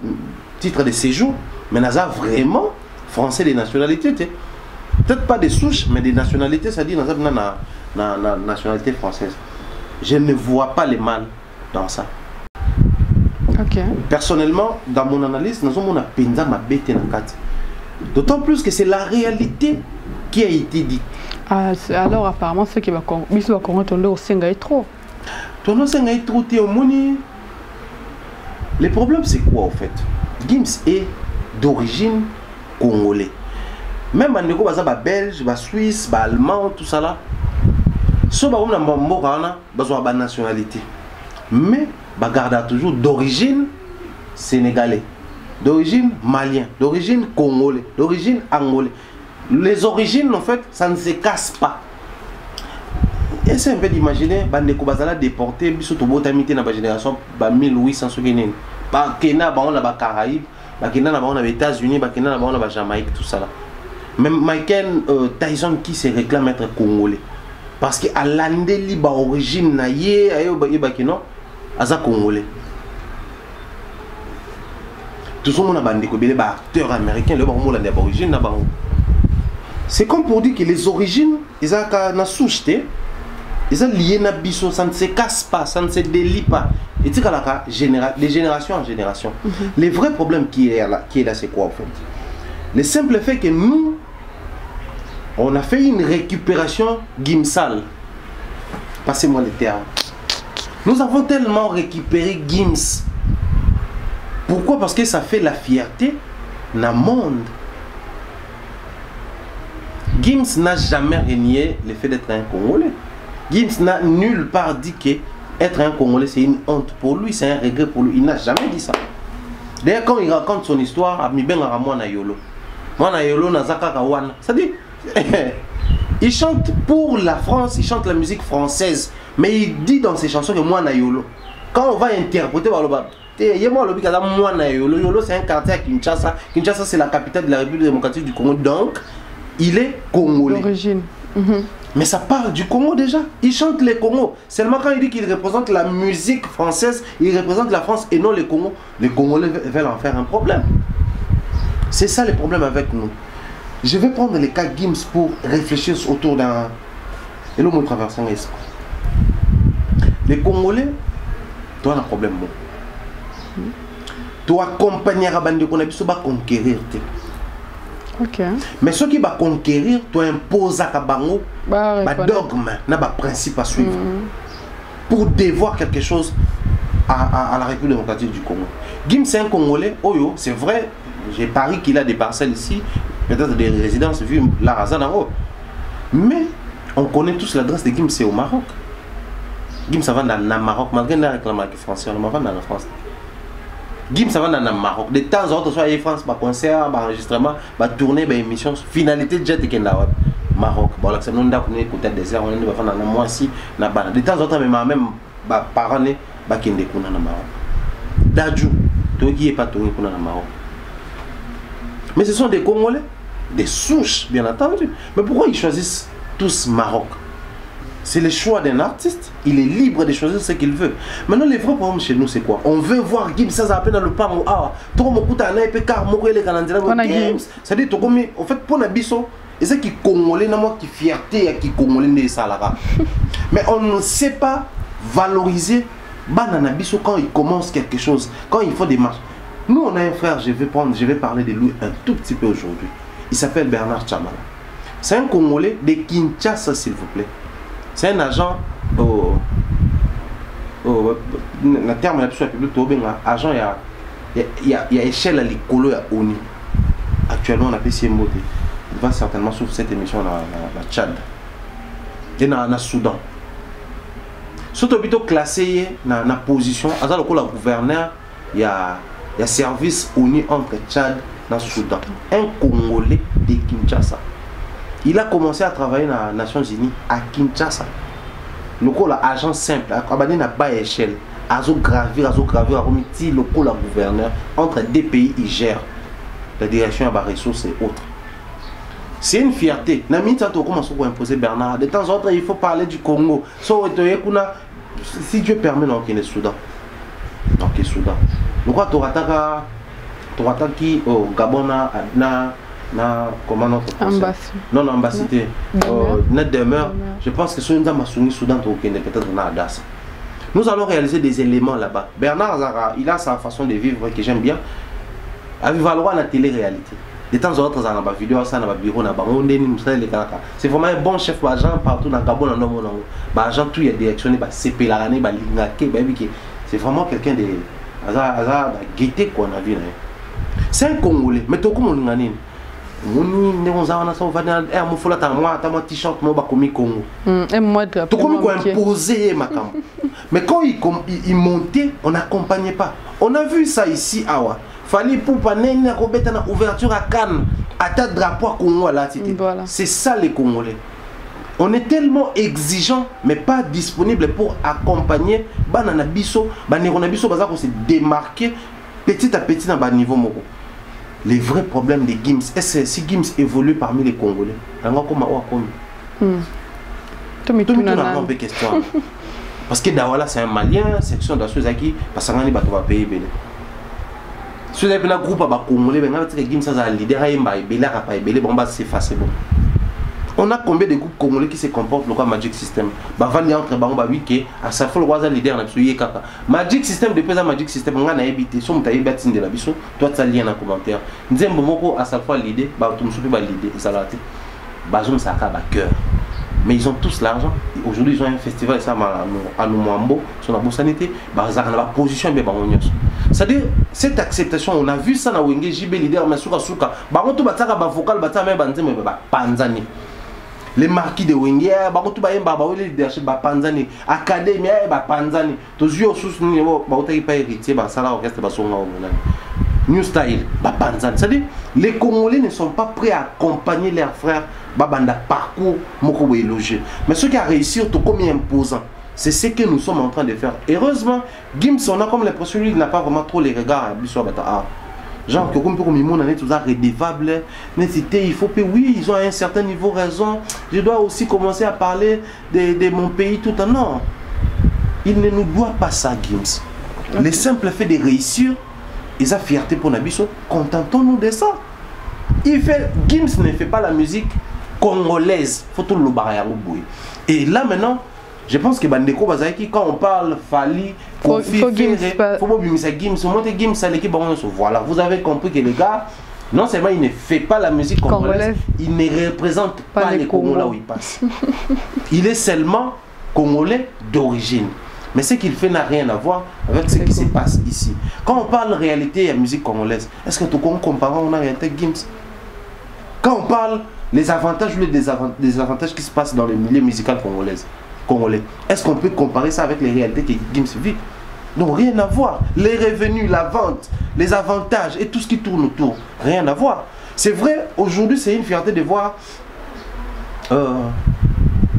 titre de séjour, mais n'a vraiment français des nationalités. Peut-être pas des souches, mais des nationalités, c'est-à-dire la nationalité française. Je ne vois pas le mal dans ça. Okay. Personnellement, dans mon analyse, nous avons penza ma bête na kati. D'autant plus que c'est la réalité qui a été dite. Alors apparemment ce qui va corrompre ton dos c'est trop. Ton dos c'est trop t'es au moni. Le problème c'est quoi en fait? Gims est d'origine congolais. Même en Négo baza ba belge, ba suisse, ba allemand, tout ça là. So ba na mboka na bazo ba nationalité. Mais ba garda toujours d'origine sénégalais, d'origine malien, d'origine congolais, d'origine angolais. Les origines, en fait, ça ne se casse pas. Et c'est un peu d'imaginer, Bandeko Bazala déporté, Bissouto Botamité dans la génération 1800 Sougénine. Kenya, on a les Caraïbes, Kenya, on a les États-Unis, Kenya, on a la Jamaïque, tout ça là. Même Michael Tyson qui se réclame être congolais. Parce qu'à l'Andeli, l'origine, il y a un congolais. Tout le monde a des acteurs américains, l'origine, c'est comme pour dire que les origines, ils sont souches, ils sont liés à biso, ça ne se casse pas, ça ne se délie pas. Et tu sais, de génération en génération. Le vrai problème qui est là, c'est quoi en fait? Le simple fait que nous, on a fait une récupération Gimsal. Passez-moi le terme. Nous avons tellement récupéré Gims. Pourquoi? Parce que ça fait la fierté dans le monde. Gims n'a jamais renié le fait d'être un Congolais. Gims n'a nulle part dit que être un Congolais c'est une honte pour lui, c'est un regret pour lui. Il n'a jamais dit ça. D'ailleurs, quand il raconte son histoire, il chante pour la France, il chante la musique française, mais il dit dans ses chansons que moi na yolo. Quand on va interpréter Yolo, c'est un quartier à Kinshasa. Kinshasa c'est la capitale de la République démocratique du Congo, donc il est congolais. D'origine. Mais ça parle du Congo déjà. Il chante les Congos. Seulement quand il dit qu'il représente la musique française, il représente la France et non les Congos. Les Congolais veulent en faire un problème. C'est ça le problème avec nous. Je vais prendre les cas Gims pour réfléchir autour d'un... Et là, on traverse un esprit. Les Congolais, tu as un problème. Tu accompagnes à Bandi qu'on a besoin de conquérir. Ok. Mais ceux qui vont conquérir, tu imposes à Kabango un dogme, un principe à suivre pour devoir quelque chose à la République démocratique du Congo. Gims, c'est un Congolais, Oyo, c'est vrai, j'ai parié qu'il a des parcelles ici, peut-être des résidences, vu la Razanaro. Mais on connaît tous l'adresse de Gims, c'est au Maroc. Gims, ça va dans le Maroc, malgré la réclame avec français, on va dans la France. Gims, ça va dans le Maroc. De temps en temps, soit en France, par concert, par enregistrement, par tournée, par émission, finalité de jet et Maroc. Bon, là, c'est non d'accord, côté désert, on est dans le mois ci, na bana. De temps en temps, même parents ne ba kende kuna na Maroc. Dadju, to qui est pas tourné kuna na Maroc. Mais ce sont des Congolais, des souches, bien entendu. Mais pourquoi ils choisissent tous Maroc? C'est le choix d'un artiste. Il est libre de choisir ce qu'il veut. Maintenant, les vrais problèmes chez nous, c'est quoi? On veut voir Gims, ça s'appelle dans le pango. Ah, tout le monde a un peu car moi, les Canadiens, c'est-à-dire, en fait, pour Nabiso, et c'est qui Congolais, qui fierté, qui Congolais, ça là. Mais on ne sait pas valoriser Bananabiso quand il commence quelque chose, quand il faut des marches. Nous, on a un frère, je vais parler de lui un tout petit peu aujourd'hui. Il s'appelle Bernard Chamala. C'est un Congolais de Kinshasa, s'il vous plaît. C'est un agent le terme la public agent il y a échelle à l'écolo à ONU. Actuellement on appelle CMOD. Il va certainement suivre cette émission dans la Tchad et dans le Soudan. Surtout plutôt classé dans la position à le gouverneur il y a service ONU entre Tchad et Soudan. Un Congolais de Kinshasa. Il a commencé à travailler dans les Nations Unies à Kinshasa. Le agent simple, à n'a pas échelle. Azo gravir, le gouverneur. Entre deux pays, il gère la direction à la ressources et autres. C'est une fierté. Comment imposer Bernard? De temps en temps, il faut parler du Congo. Si Dieu permet, donc il est Soudan. Donc il est Soudan. Donc, tu as qui au Gabon, comment notre non, ambassadeur. Net demeure. Je pense que si nous avons Soudan, peut-être Adas. Nous allons réaliser des éléments là-bas. Bernard Zara, il a sa façon de vivre que j'aime bien. À vivre à la télé-réalité. De temps en temps, dans la vidéo, dans le bureau, c'est vraiment un bon chef d'agent partout dans le Gabon. L'agent, tout est directionné, c'est vraiment quelqu'un de gaieté qu'on a vu. C'est un Congolais, mais tout comme on a dit. Mais quand il montait, on n'accompagnait pas. On a vu ça ici, Awa. Fallait pour pas ouverture à Cannes, à ta drapeau à Congo là. C'est ça les Congolais. On est tellement exigeant, mais pas disponible pour accompagner Banana Bisso, Banana Bisso, se démarquer petit à petit dans le niveau moko. Les vrais problèmes de Gims, est-ce que si Gims évolue parmi les Congolais, question. Parce que Dawala c'est un Malien, section d'assurance qui parce que va payer belé. Si vous avez un groupe à Congolais, Gims a un leader c'est facile. On a combien de groupes congolais qui se comportent comme Magic System? Bavandi entre Bamba Wiki, à sa fois le leader na psuye kaka. Magic System depuis ça Magic System on a habité son taille batin de la biso. Toi ça lien en commentaire. Nzembo moko à sa fois leader, ba tout soupe ba leader ça la tête. Bazum ça ka ba cœur. Mais ils ont tous l'argent. Aujourd'hui ils ont un festival ça à Lumambo sur la Bosanité, ba za na ba position be ba onyos. C'est-à-dire cette acceptation, on a vu ça na Wenge JB leader mais suka suka. Ba on tout ba tsaka ba vocal ba tsama ba nzembo ba panzani. Les marquis de Wenge, les leadership, Panzani, Académie, Panzani, tous les sous pas héritier, orchestre, New Style, Panzani. C'est-à-dire, les Congolais ne sont pas prêts à accompagner leurs frères dans le parcours Moko élogieux. Mais ce qui a réussi, tout comme imposant, c'est ce que nous sommes en train de faire. Heureusement, Gims, on a comme l'impression qu'il n'a pas vraiment trop les regards à Bissou. Genre, que comme on est tout ça redevable, mais il faut que oui, ils ont à un certain niveau raison. Je dois aussi commencer à parler de mon pays tout en non. Il ne nous doit pas ça, Gims. Le simple fait de réussir, ils ont fierté pour Nabiso, contentons-nous de ça. Gims ne fait pas la musique congolaise. Faut tout le barrière. Et là maintenant, je pense que Bandeko Bazaki, quand on parle Fali, faut Gims. Voilà, vous avez compris que les gars, non seulement il ne fait pas la musique congolaise, il ne représente pas les Congolais où il passe. Il est seulement congolais d'origine. Mais ce qu'il fait n'a rien à voir avec ce qui se passe ici. Quand on parle réalité et musique congolaise, est-ce que tout le monde compare on a réalité Gims? Quand on parle les avantages ou les désavantages qui se passent dans le milieu musical congolais, est-ce qu'on peut comparer ça avec les réalités que Gims vit? Donc rien à voir. Les revenus, la vente, les avantages et tout ce qui tourne autour, rien à voir. C'est vrai, aujourd'hui c'est une fierté de voir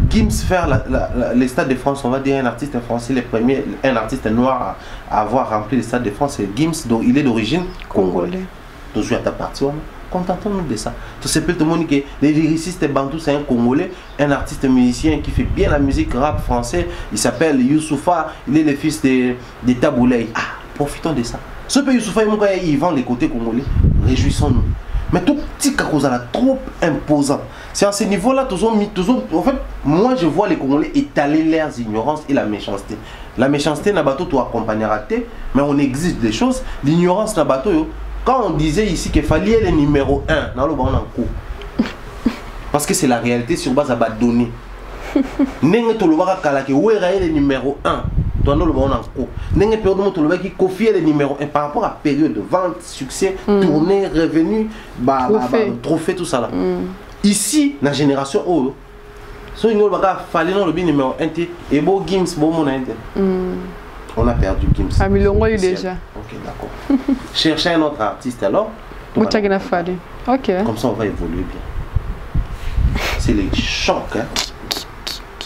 Gims faire les Stades de France. On va dire un artiste français, un artiste noir à avoir rempli les Stades de France, c'est Gims, donc il est d'origine congolaise. Donc à ta partie, contentons-nous de ça. Tout le monde que les lyricistes Bantou, c'est un Congolais, un artiste musicien qui fait bien la musique rap français. Il s'appelle Youssoufa, il est le fils de Taboulay. Ah, profitons de ça. Ce pays Youssoufa, il vend les côtés congolais, réjouissons-nous. Mais tout petit cause là trop imposant. C'est à ce niveau-là, en fait, moi je vois les Congolais étaler leurs ignorances et la méchanceté. La méchanceté n'a pas tout accompagner raté, mais on exige des choses. L'ignorance n'a pas tout. Quand on disait ici qu'il fallait le numéro 1, dans le bon coup. Parce que c'est la réalité sur base à bas données. N'est-ce pas le numéro 1 dans le bon coup. N'est-ce pas qui confie le numéro 1 par rapport à période de vente, succès, tournée, revenu, trophée, tout ça là. Ici, la génération O, si on a fallu dans le numéro 1 et beau Gims, beau mon on a perdu Gims. Ah, mais l'on déjà. Ok, d'accord. Cherchez un autre artiste alors. Ok. Comme ça, on va évoluer bien. C'est les chocs. Hein.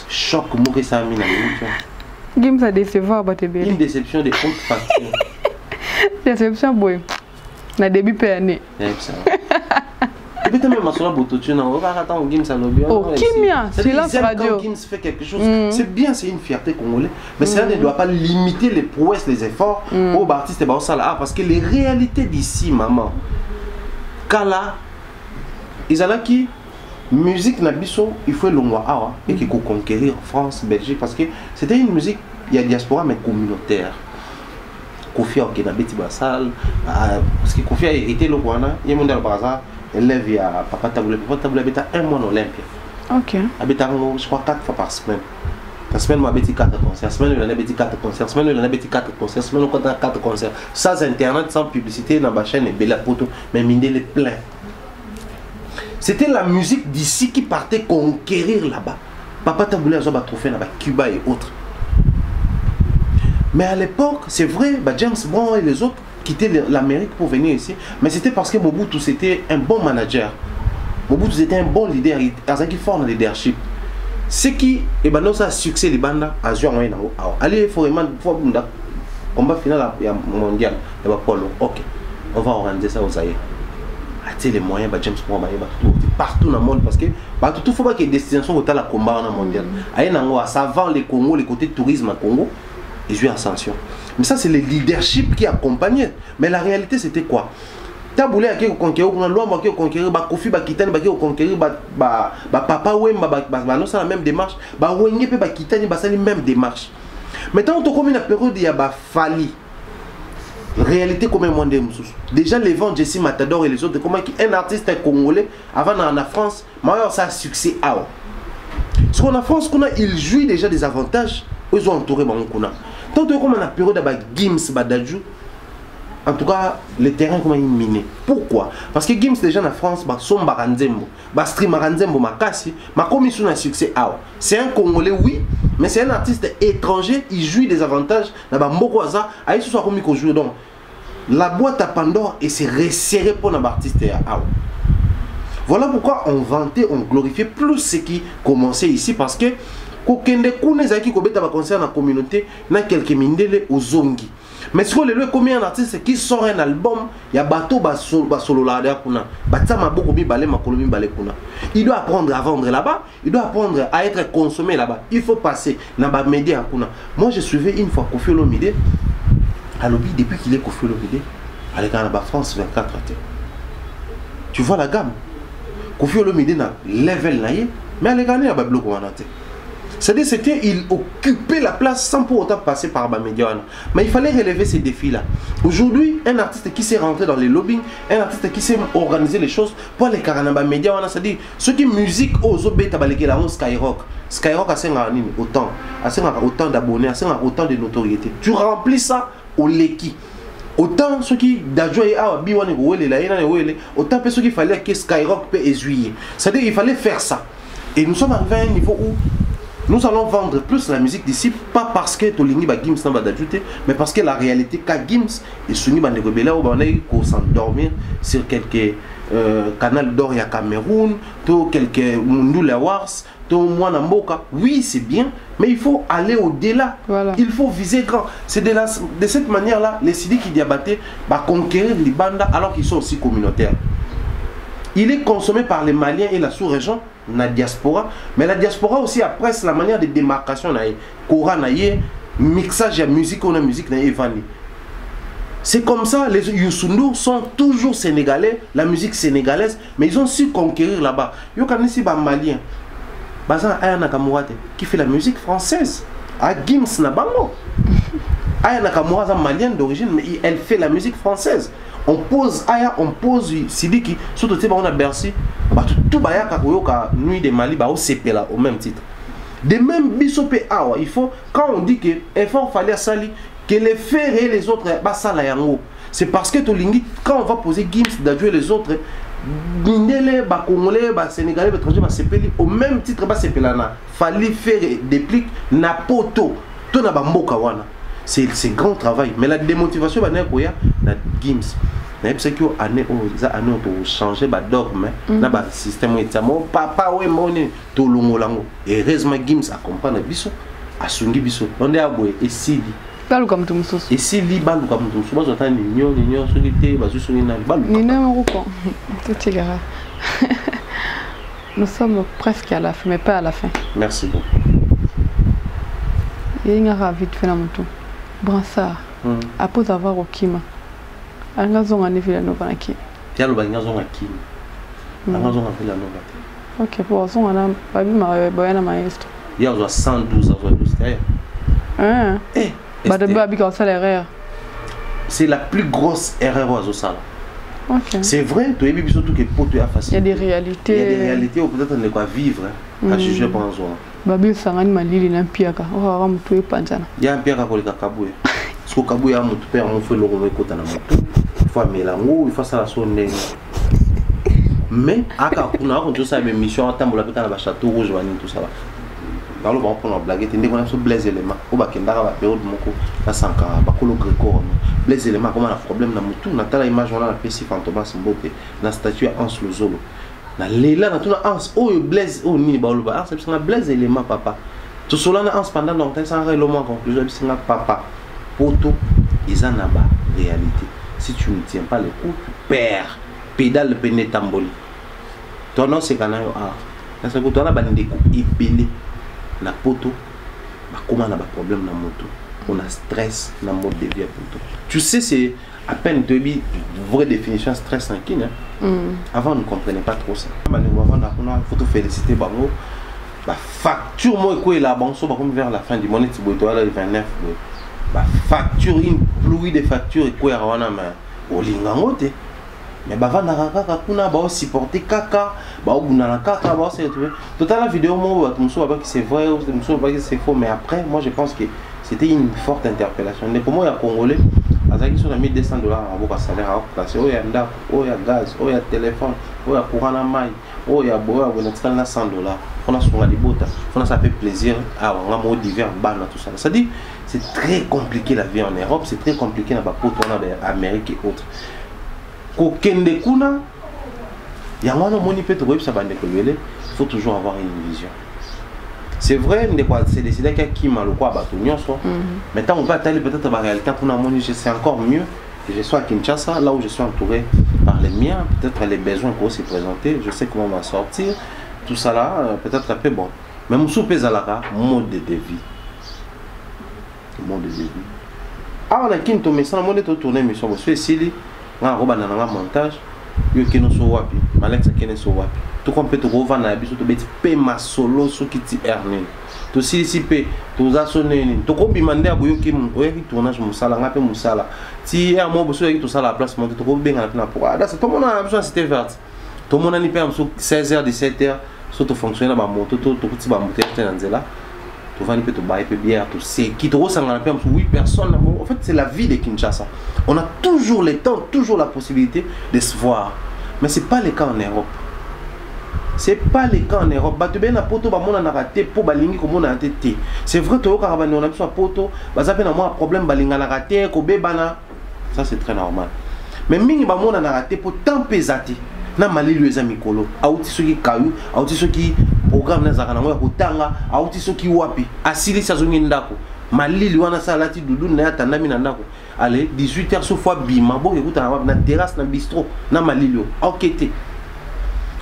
Choc, mourir ça a mis dans la Gims a décevoir, une déception de compte facture. Déception, boy. Na début PNE. Et puis, même sur la bototune, on va attendre Gims à l'objet. Oh, Kimia, c'est la radio. Quand Gims fait quelque chose, c'est bien, c'est une fierté congolaise. Mais cela ne doit pas limiter les prouesses, les efforts aux artistes et parce que les réalités d'ici, maman, Kala, ils ont qui musique Nabiso, il faut le voir et qu'il faut conquérir France, Belgique, parce que c'était une musique, il y a diaspora mais communautaire. Kofi a Beti Bassal, parce que Kofi a hérité le Rwanda, il y a un monde dans le bazar. Élève à Papa Taboulé. Papa Taboulé habite un mois en Olympia. Ok. Habite je crois 4 fois par semaine. La semaine, moi, habite 4 concerts. La semaine, il en a 4 concerts. La semaine, il en a 4 concerts. La semaine, il en a 4 concerts. Sans internet, sans publicité, dans ma chaîne, et belle photo. Mais mine est plein. C'était la musique d'ici qui partait conquérir là-bas. Papa Taboulé a un trophée là-bas, Cuba et autres. Mais à l'époque, c'est vrai, James Brown et les autres quitter l'Amérique pour venir ici, mais c'était parce que Mobutu c'était un bon manager. Mobutu c'était un bon leader, il a un fort dans le leadership. Ce qui est ben ça succès les bandes à jouer en allez il faut vraiment combat final mondial et bah Polo. OK. On va organiser ça aux Zaïre. Attirer les moyens James Brown partout dans le monde parce que tout faut pas que destination au la combat dans mondial. Aïe nango ça vend les Congo, les côtés tourisme à Congo et jouer ascension. Mais ça, c'est le leadership qui accompagnait. Mais la réalité, c'était quoi? Taboulé a conquérir, on a l'homme qui a conquérir, Kofi a quitté, qui a conquérir, Papa Wemba, non, c'est la même démarche. Wenge peut quitter, c'est la même démarche. Maintenant, on a comme une période, il y a Fali. Réalité, comme un monde de Moussous. Déjà, les vents, Jesse Matador et les autres, comment un artiste congolais, avant dans la France, ça a succès. Ce qu'on a en France, il jouit déjà des avantages, ils ont entouré Bankuna. Tant que comme on a période de Gims, Badadjou, en tout cas, le terrain comment il miné. Pourquoi? Parce que Gims déjà en France, son Baranzembo, Stream Baranzembo, Makasi, ma commission a succès. C'est un Congolais, oui, mais c'est un artiste étranger, il jouit des avantages. Là-bas, Mbokoaza, il se soit commis qu'on joue. Donc, la boîte à Pandore et c'est resserré pour un artiste. Voilà pourquoi on vantait, on glorifiait plus ce qui commençait ici parce que Kokende Kounezaki Kobeta va concerne la communauté, na quelques mindele aux zongi. Mais ce que le combien d'artistes qui sort un album, il y a bateau solo là kuna. Batama beaucoup balé makolomi balé kuna. Il doit apprendre à vendre là-bas, il doit apprendre à être consommé là-bas. Il faut passer dans ba média kuna. Moi je suivais une fois Koffi Olomide à lobby depuis qu'il est Koffi Olomide à l'écran de France 24 AT. Tu vois la gamme. Koffi Olomide na level naïe, mais à l'écran il y a ba bloc wanate. C'est-à-dire qu'il occupait la place sans pour autant passer par les médias. Mais il fallait relever ces défis-là. Aujourd'hui, un artiste qui s'est rentré dans les lobbying, un artiste qui s'est organisé les choses pour les carnavals médias, c'est-à-dire ceux qui musique aux autres Skyrock. Skyrock a autant d'abonnés, a autant de notoriété. Tu remplis ça au Leki. Autant ceux qui autant ceux qu'il fallait que Skyrock peut essuyer. C'est-à-dire qu'il fallait faire ça. Et nous sommes arrivés à un niveau où nous allons vendre plus la musique d'ici, pas parce que Tolingi va Gims n'a pas d'ajouter, mais parce que la réalité qu'a Gims et Suni va rebelle où on est qu'on s'endormir sur quelques canaux d'or à Cameroun, quelques Mundula Wars, Mwanamboka. Oui, c'est bien, mais il faut aller au-delà. Voilà. Il faut viser grand. C'est de cette manière-là, les Sidiki Diabaté va conquérir les bandes alors qu'ils sont aussi communautaires. Il est consommé par les Maliens et la sous-région, la diaspora, mais la diaspora aussi après c'est la manière de démarcation, mixage de musique, on a musique, c'est comme ça, les Youssou N'Dour sont toujours sénégalais, la musique sénégalaise, mais ils ont su conquérir là-bas. Il y a un Malien, Aya Nakamura, qui fait la musique française, à Gims Nabango. Aya Nakamura est malienne d'origine, mais elle fait la musique française. On pose Aya, on pose Sidiki, surtout on a Bercy, tout Bayaka Koyoka, Nuit de Mali, c'est là au même titre. De même Bissopé Awa, il faut, quand on dit que effort fallait sali, que les faire et les autres, c'est parce que Tolingi, quand on va poser Gims d'adjouer les autres, Bindele, Congolais, Sénégalais, étrangers, au même titre, fallait faire des plics, Napoto, tout na Bamboka wana. C'est grand travail, mais la démotivation va naître na Gims. C'est que année on changer ba dogme na ba système etamo papa we moni to longolango et heureusement Gims accompagne biso asungi biso on est aboye et sili balu comme tout mususu et sili balu comme tout mususu bazo tani nyo solité bazo sungi na balu ni na moko tout égara. Nous sommes presque à la fin mais pas à la fin. Merci beaucoup. Il y a ravi de faire tout Bransard après avoir Okima angazonga ni vila nova naki yalo bangazonga kimi angazonga vila nova. OK pour zonga na babi ma boyana maestro ya zo 112 à 12 babi ka salaire c'est la plus grosse erreur à Zosala. OK c'est vrai tu es biso tout que pour tu as facile. Il y a des réalités ou peut-être on ne quoi vivre à juger pour Zosala babi sangani malili na mpiaka o wa mtu epanzana ya mpiaka ko leka kabuye so kabuye ya mtu père mon frère le kota na moto faut melango il faut ça la sonne mais aka kuna ko to sa be mission atambola peka na ba château rouge wani tout ça là dans le bon pour la blague tende qu'on a so blaise élément o ba kendaka ba période moko ba sanka ba kolo greco blaise élément comme un problème na mutu na tala image on a la PC Fantomas Mbote na statue Hans Lozolo na lela na tuna Hans o blaise o ni ba oloba c'est na blaise élément papa to cela na Hans pendant longtemps ça le moment conclusion c'est na papa poto ils en a ba réalité si tu ne tiens pas le coup tu perds pédale peine tamboli ton nom c'est kanayo parce que toi na ba ndeko ibele na poto ba comment na ba problème na moto on a stress na mode de vie poto tu sais c'est à peine de une vraie définition stress en Kenya. Avant on ne comprenait pas trop ça. Avant on a photo félicité bango ba facture moi quoi là bon so ba comme vers la fin du mois ti boto là le 29 ba facture une pluie de factures et quoi wana ma olingango te mais ba vanda kaka kuna ba supporter kaka ba obuna na kaka ba c'est tout total la vidéo moi ba muso ba que c'est vrai ou muso ba que c'est faux mais après moi je pense que c'était une forte interpellation mais pour moi il y a congolais azaki sur 1200 $ en boka salaire à placer o ya ndako o ya gaz o ya téléphone o ya courant na mai o ya boya on a na 100 $. On a sur la libota on a ça fait plaisir à on a mot divers bana tout ça ça dit c'est très compliqué la vie en Europe c'est très compliqué na ba poto na Amérique et autres ko kende kuna ya mwana moni peto web ça bande ko il faut toujours avoir une vision C'est vrai, c'est décidé qu'il y a qui m'a le quoi à mais tant on peut attendre peut-être la réalité pour nous, c'est encore mieux. Je suis à Kinshasa, là où je suis entouré par les miens, peut-être les besoins qu'on s'est présentés, je sais comment on va sortir, tout ça là, peut-être un peu bon. Mais mon soupe est à la mode de vie. Mode de vie. Ah, on a qui nous met ça, on a tourné mission, je suis ici, on a un montage, yo qui nous soit wapi, Alex qui nous soit wapi. Tout comme peut te revendre à biso, tu peux payer ma solo sur qui tu ernes. Tu si si pe, tu as sonné, tu peux demander à boyo qui tournage musala, ngape musala. Si un mot bosso qui tout ça la place, monte tu peux bien la pour. Ah, c'est tout le monde a besoin c'était verte. Tout le monde a ni payé 16h 17h, sur tout fonctionner ba moto, tout petit ba moto dans là. Tu vas ni peut te bailler bière, tout c'est qui te ressemble à 8 personnes. En fait, c'est la vie de Kinshasa. On a toujours le temps, toujours la possibilité de se voir. Mais c'est pas le cas en Europe. C'est pas le cas en Europe. Tu bien na poto ba mona na raté pour balingi comme on a été. C'est vrai que carabane on a besoin poto, ba ça fait na moi problème balinga na raté ko bebana. Ça c'est très normal. Mais mingi ba mona na raté pour tant pesati. Na mali les amis kolo. Auti soki kayu, auti soki programme na zakana ngo kutanga, auti soki wapi. Asili sa zongi ndako. Mali liwana salati dudu na tanda mi na ndako. Allez, 18h sur fois bima bo écoute na terrasse na bistrot na mali lio. Enquêter.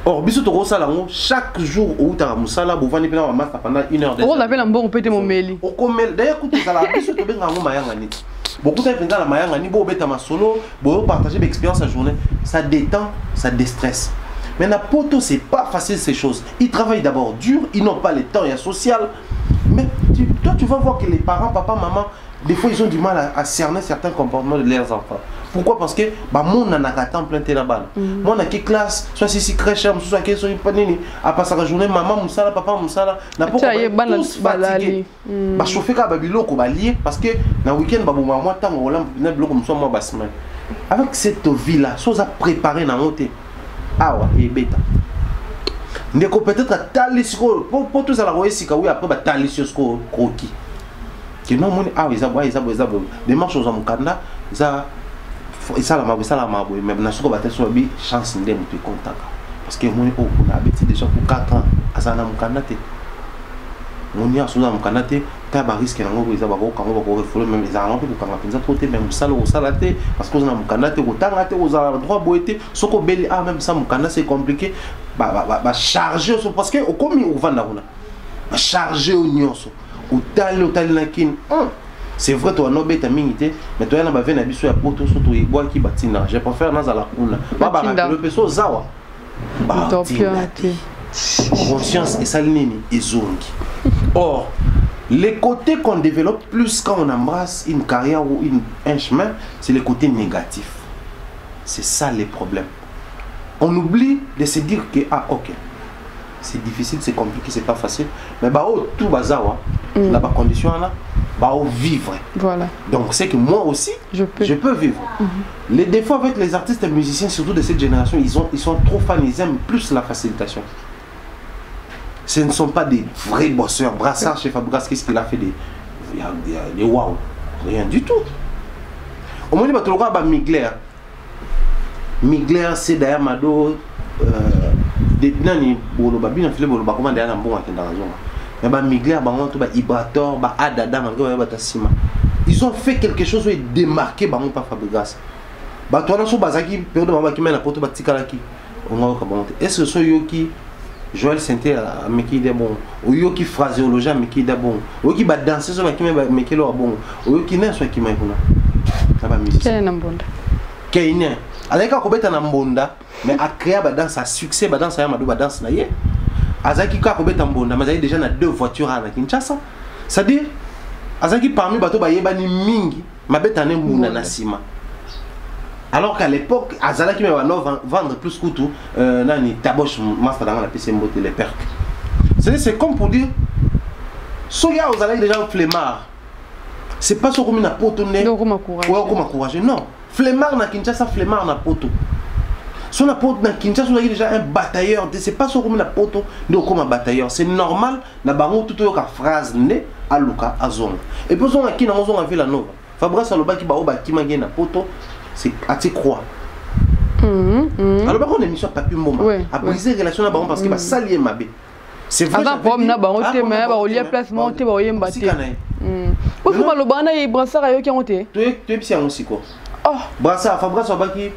Or, biso to rosala ngo chaque jour où ta musala bo vani pena master pendant 1 heure. On l'appelle un bon pété mon meli. O komel d'ailleurs écoute ça la biso to benga ngo mayanga ni. Beaucoup de gens la mayanga ni bo beta ma solo, bo partager l'expérience la journée, ça détend, ça déstresse. Mais na poto c'est pas facile ces choses. Ils travaillent d'abord dur, ils n'ont pas le temps, il y a social. Mais toi tu vas voir que les parents, papa, maman, des fois ils ont du mal à cerner certains comportements de leurs enfants. Pourquoi? Parce que bah mon en a temps plein de là-bas. Moi dans quelle classe, soit si crèche, soit qui soit panini, à passer la journée maman musala, papa musala, n'a pas tous fatigué. Bah chauffer ka babilo ko balier parce que dans week-end bah moi tant on l'a na bloc comme ça moi ba semaine. Avec cette vie là, chose à préparer dans monter. Ah ouais, et bêta. Ndeko peut-être tali siko pour tout ça la royer sika oui après bah tali siko croquis. Que non mon ah ils abou démarche aux amukanda ça ça la mabou mais na soko baté so bi chance ndem tu contact parce que mon on a habité déjà pour 4 ans asana mukanda te on y a sous mukanda te ta ba risque na ngo ils abako kango bako refolo même ils ont pour kanga penza trop te même ça au salate parce que on a mukanda te kotanga te aux droit boité soko beli ah même ça mukanda c'est compliqué ba charger parce que au komi au vanda ona ba charger au nyonso au tali na kin c'est vrai toi no beta mingité mais toi na ba vena biso ya poto surtout iboa ki batina je préfère na za la kuna ba le peso zawa ba conscience et salinini ezongi. Or les côtés qu'on développe plus quand on embrasse une carrière ou un chemin, c'est les côtés négatifs. C'est ça les problèmes. On oublie de se dire que ah ok, c'est difficile, c'est compliqué, c'est pas facile, mais bah oh, tout bazawa, la condition là, bah oh, vivre. Voilà. Donc c'est que moi aussi, je peux vivre. Les défauts avec les artistes et musiciens, surtout de cette génération, ils sont trop fans, ils aiment plus la facilitation. Ce ne sont pas des vrais bosseurs. Brassard chez Fabregas, qu'est-ce qu'il a fait des waouh, rien du tout. Au moins, il va te le voir, Migler. Migler, c'est d'ailleurs Mado. Nani bolo ba bina file bolo ba comment derrière bon atenda raison mais ba Migler ba on to ba Ibrator ba Adada mango ba Tassima ils ont fait quelque chose où est démarqué ba on pas Fabregas ba toi na so bazaki période ba ki mena poto ba tikalaki on va comment est-ce que so yoki Joël Sainté a meki de bon o yoki phraséologie meki de bon o yoki ba danser so ba ki meki lo bon o yoki na so ki mai kuna na ba musicien Kenya Mbonda Kenya aleka ko beta na Mbonda mais à créer ba danse à succès ba danse ya madu ba danse na ye azaki ka ko beta Mbonda mais azaki déjà na 2 voitures à Kinshasa c'est-à-dire azaki parmi bato ba yebani mingi ma beta ne Mbonda na sima alors qu'à l'époque azalaki me va vendre plus que tout nani taboche master dans la PC mbote les percs c'est comme pour dire soya ozalaki déjà un flemmard c'est pas ce comme na poto ne ou comme encourager non flemmard na Kinshasa flemmard na poto son apôtre na Kinshasa il est déjà un batailleur c'est pas ce comme na poto de comme un batailleur c'est normal na bango tout yo ka phrase ne aluka azonga et puis on a qui na on a vu la nova Fabrice aloba ki ba oba ki mangé na poto c'est à te croire alors par contre émission papier moment à briser relation na bango parce que ba salier mabe C'est vrai. Attends, problème na bango te mais ba olia placement te ba oyemba te. Pour que le bana y brassard yo qui ont te. Tu es psy aussi quoi. Oh, Brassard, Fabrice Obaki.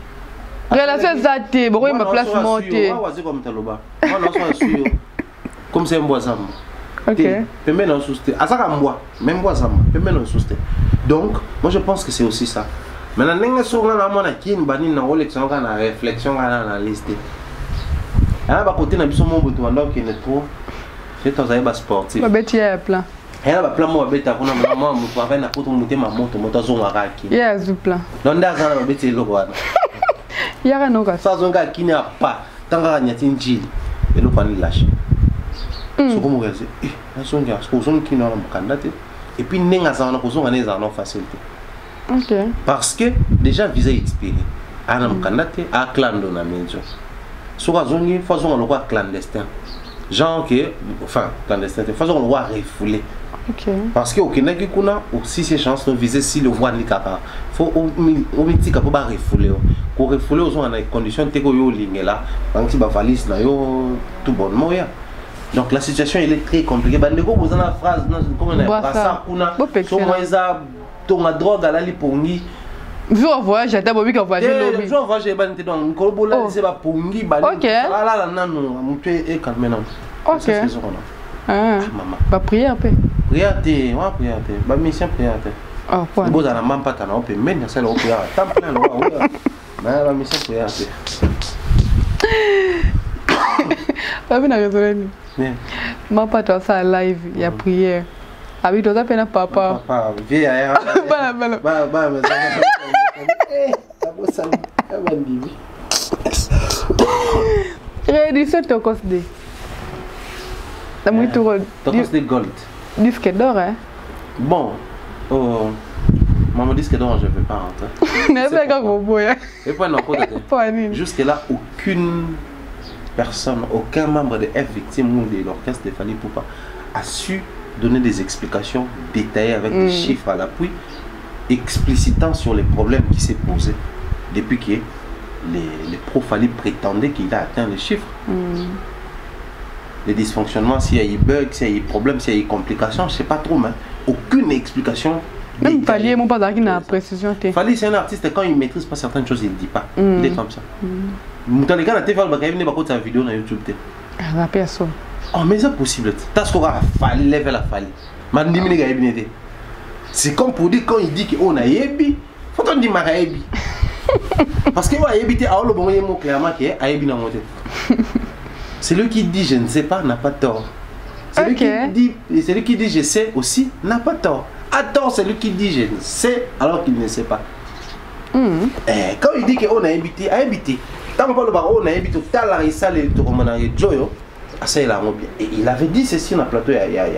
relation zate, ba oyemba placement te. Wa wazi comme taloba. Moi non so suyo. Comme c'est un bois zamba. OK. Pembe non souste. Asaka mboa, même bois zamba. Pembe non souste. Donc, moi je pense que c'est aussi ça. Maintenant, n'engue songa na mona kin bani na élection na réflexion na liste. Ah ba côté na biso mo boto wanda qui ne trop. C'est toi ça ba sportif. Ba beti ya plan. Elle va plein mo beta kuna mama mo pa na poto muté ma moto zonga raki. Ya zu plan. Londa za na beti lo wana. Ya no ka. Sa zonga kini a pas. Tanga nyati njili. Et le pani lâche. So comme regarder na zonga ko zonga kini na mukandate. Et puis nenga za na ko zonga neza na facilité. OK. Parce que déjà visa expiré. Ana mukandate a clando na mejo. So ka zongi fa zonga lo kwa clandestin. Genre que enfin clandestin, fa zonga lo wa refoulé. OK. Parce que au Kenya kuna aussi ces chances de viser si le voit ni kaka. Faut au mitika pour ba refouler. Pour refouler aux on a conditions te ko yo lingela. Banki ba valise na yo tout bonnement ya. Donc la situation elle est très compliquée. Bande ko vous en la phrase comment on a ça kuna. So moisa tonga drogue ala lipongi. Jour voyage à Tabobi quand voyage lobby. Jour voyage ba nte donc kolobola c'est ba pongi ba. OK. Ala la nanu mutu e calme non. OK. Ah. Ba prière peu. Prière te, wa prière te. Ba mission prière te. Oh, quoi. Vous avez même pas tant open mais c'est le prière. Tant plein là. Mais la mission prière te. Pas bien raisonner. Mais ma pata ça live, il y a prière. Abi toi pena papa. Papa, viens ailleurs. Ba mais ça. Ça va ça. Va dire. Réédition Tokos D. La muito Tokos D Gold. Disque d'or hein. Bon. Oh. Maman disque d'or, je ne veux pas rentrer. Mais c'est quand gros boy. Et puis non, jusque là aucune personne, aucun membre de F victime ou de l'orchestre de Fally Ipupa a su donner des explications détaillées avec des chiffres à l'appui, explicitant sur les problèmes qui s'est posés depuis que les pros Fally prétendaient qu'il a atteint les chiffres. Les dysfonctionnements, s'il y a eu bug, s'il y a eu problème, s'il y a eu complications, je ne sais pas trop, mais aucune explication. Même Fally, mon pas d'accord na précision. Fally, c'est un artiste, quand il ne maîtrise pas certaines choses, il ne dit pas. Il est comme ça. Dans les cas, la TV, il y a une vidéo sur YouTube. La personne. Oh, mais c'est possible. T'as qu'on a Fally, level à Fally. C'est comme pour dire quand il dit qu'on a Yebi, faut qu'on dise Yebi. Parce que moi, Yebi, le bon mot clairement qui est Yebi dans mon tête. Celui qui dit je ne sais pas n'a pas tort. Celui qui dit je sais aussi n'a pas tort. À tort, celui qui dit je ne sais alors qu'il ne sait pas. Quand il dit qu'on a habité, tant qu'on parle on a habité, tout à l'heure il s'allait tout comme on a eu Joyo, ça il a bien. Et il avait dit ceci dans le plateau, il y a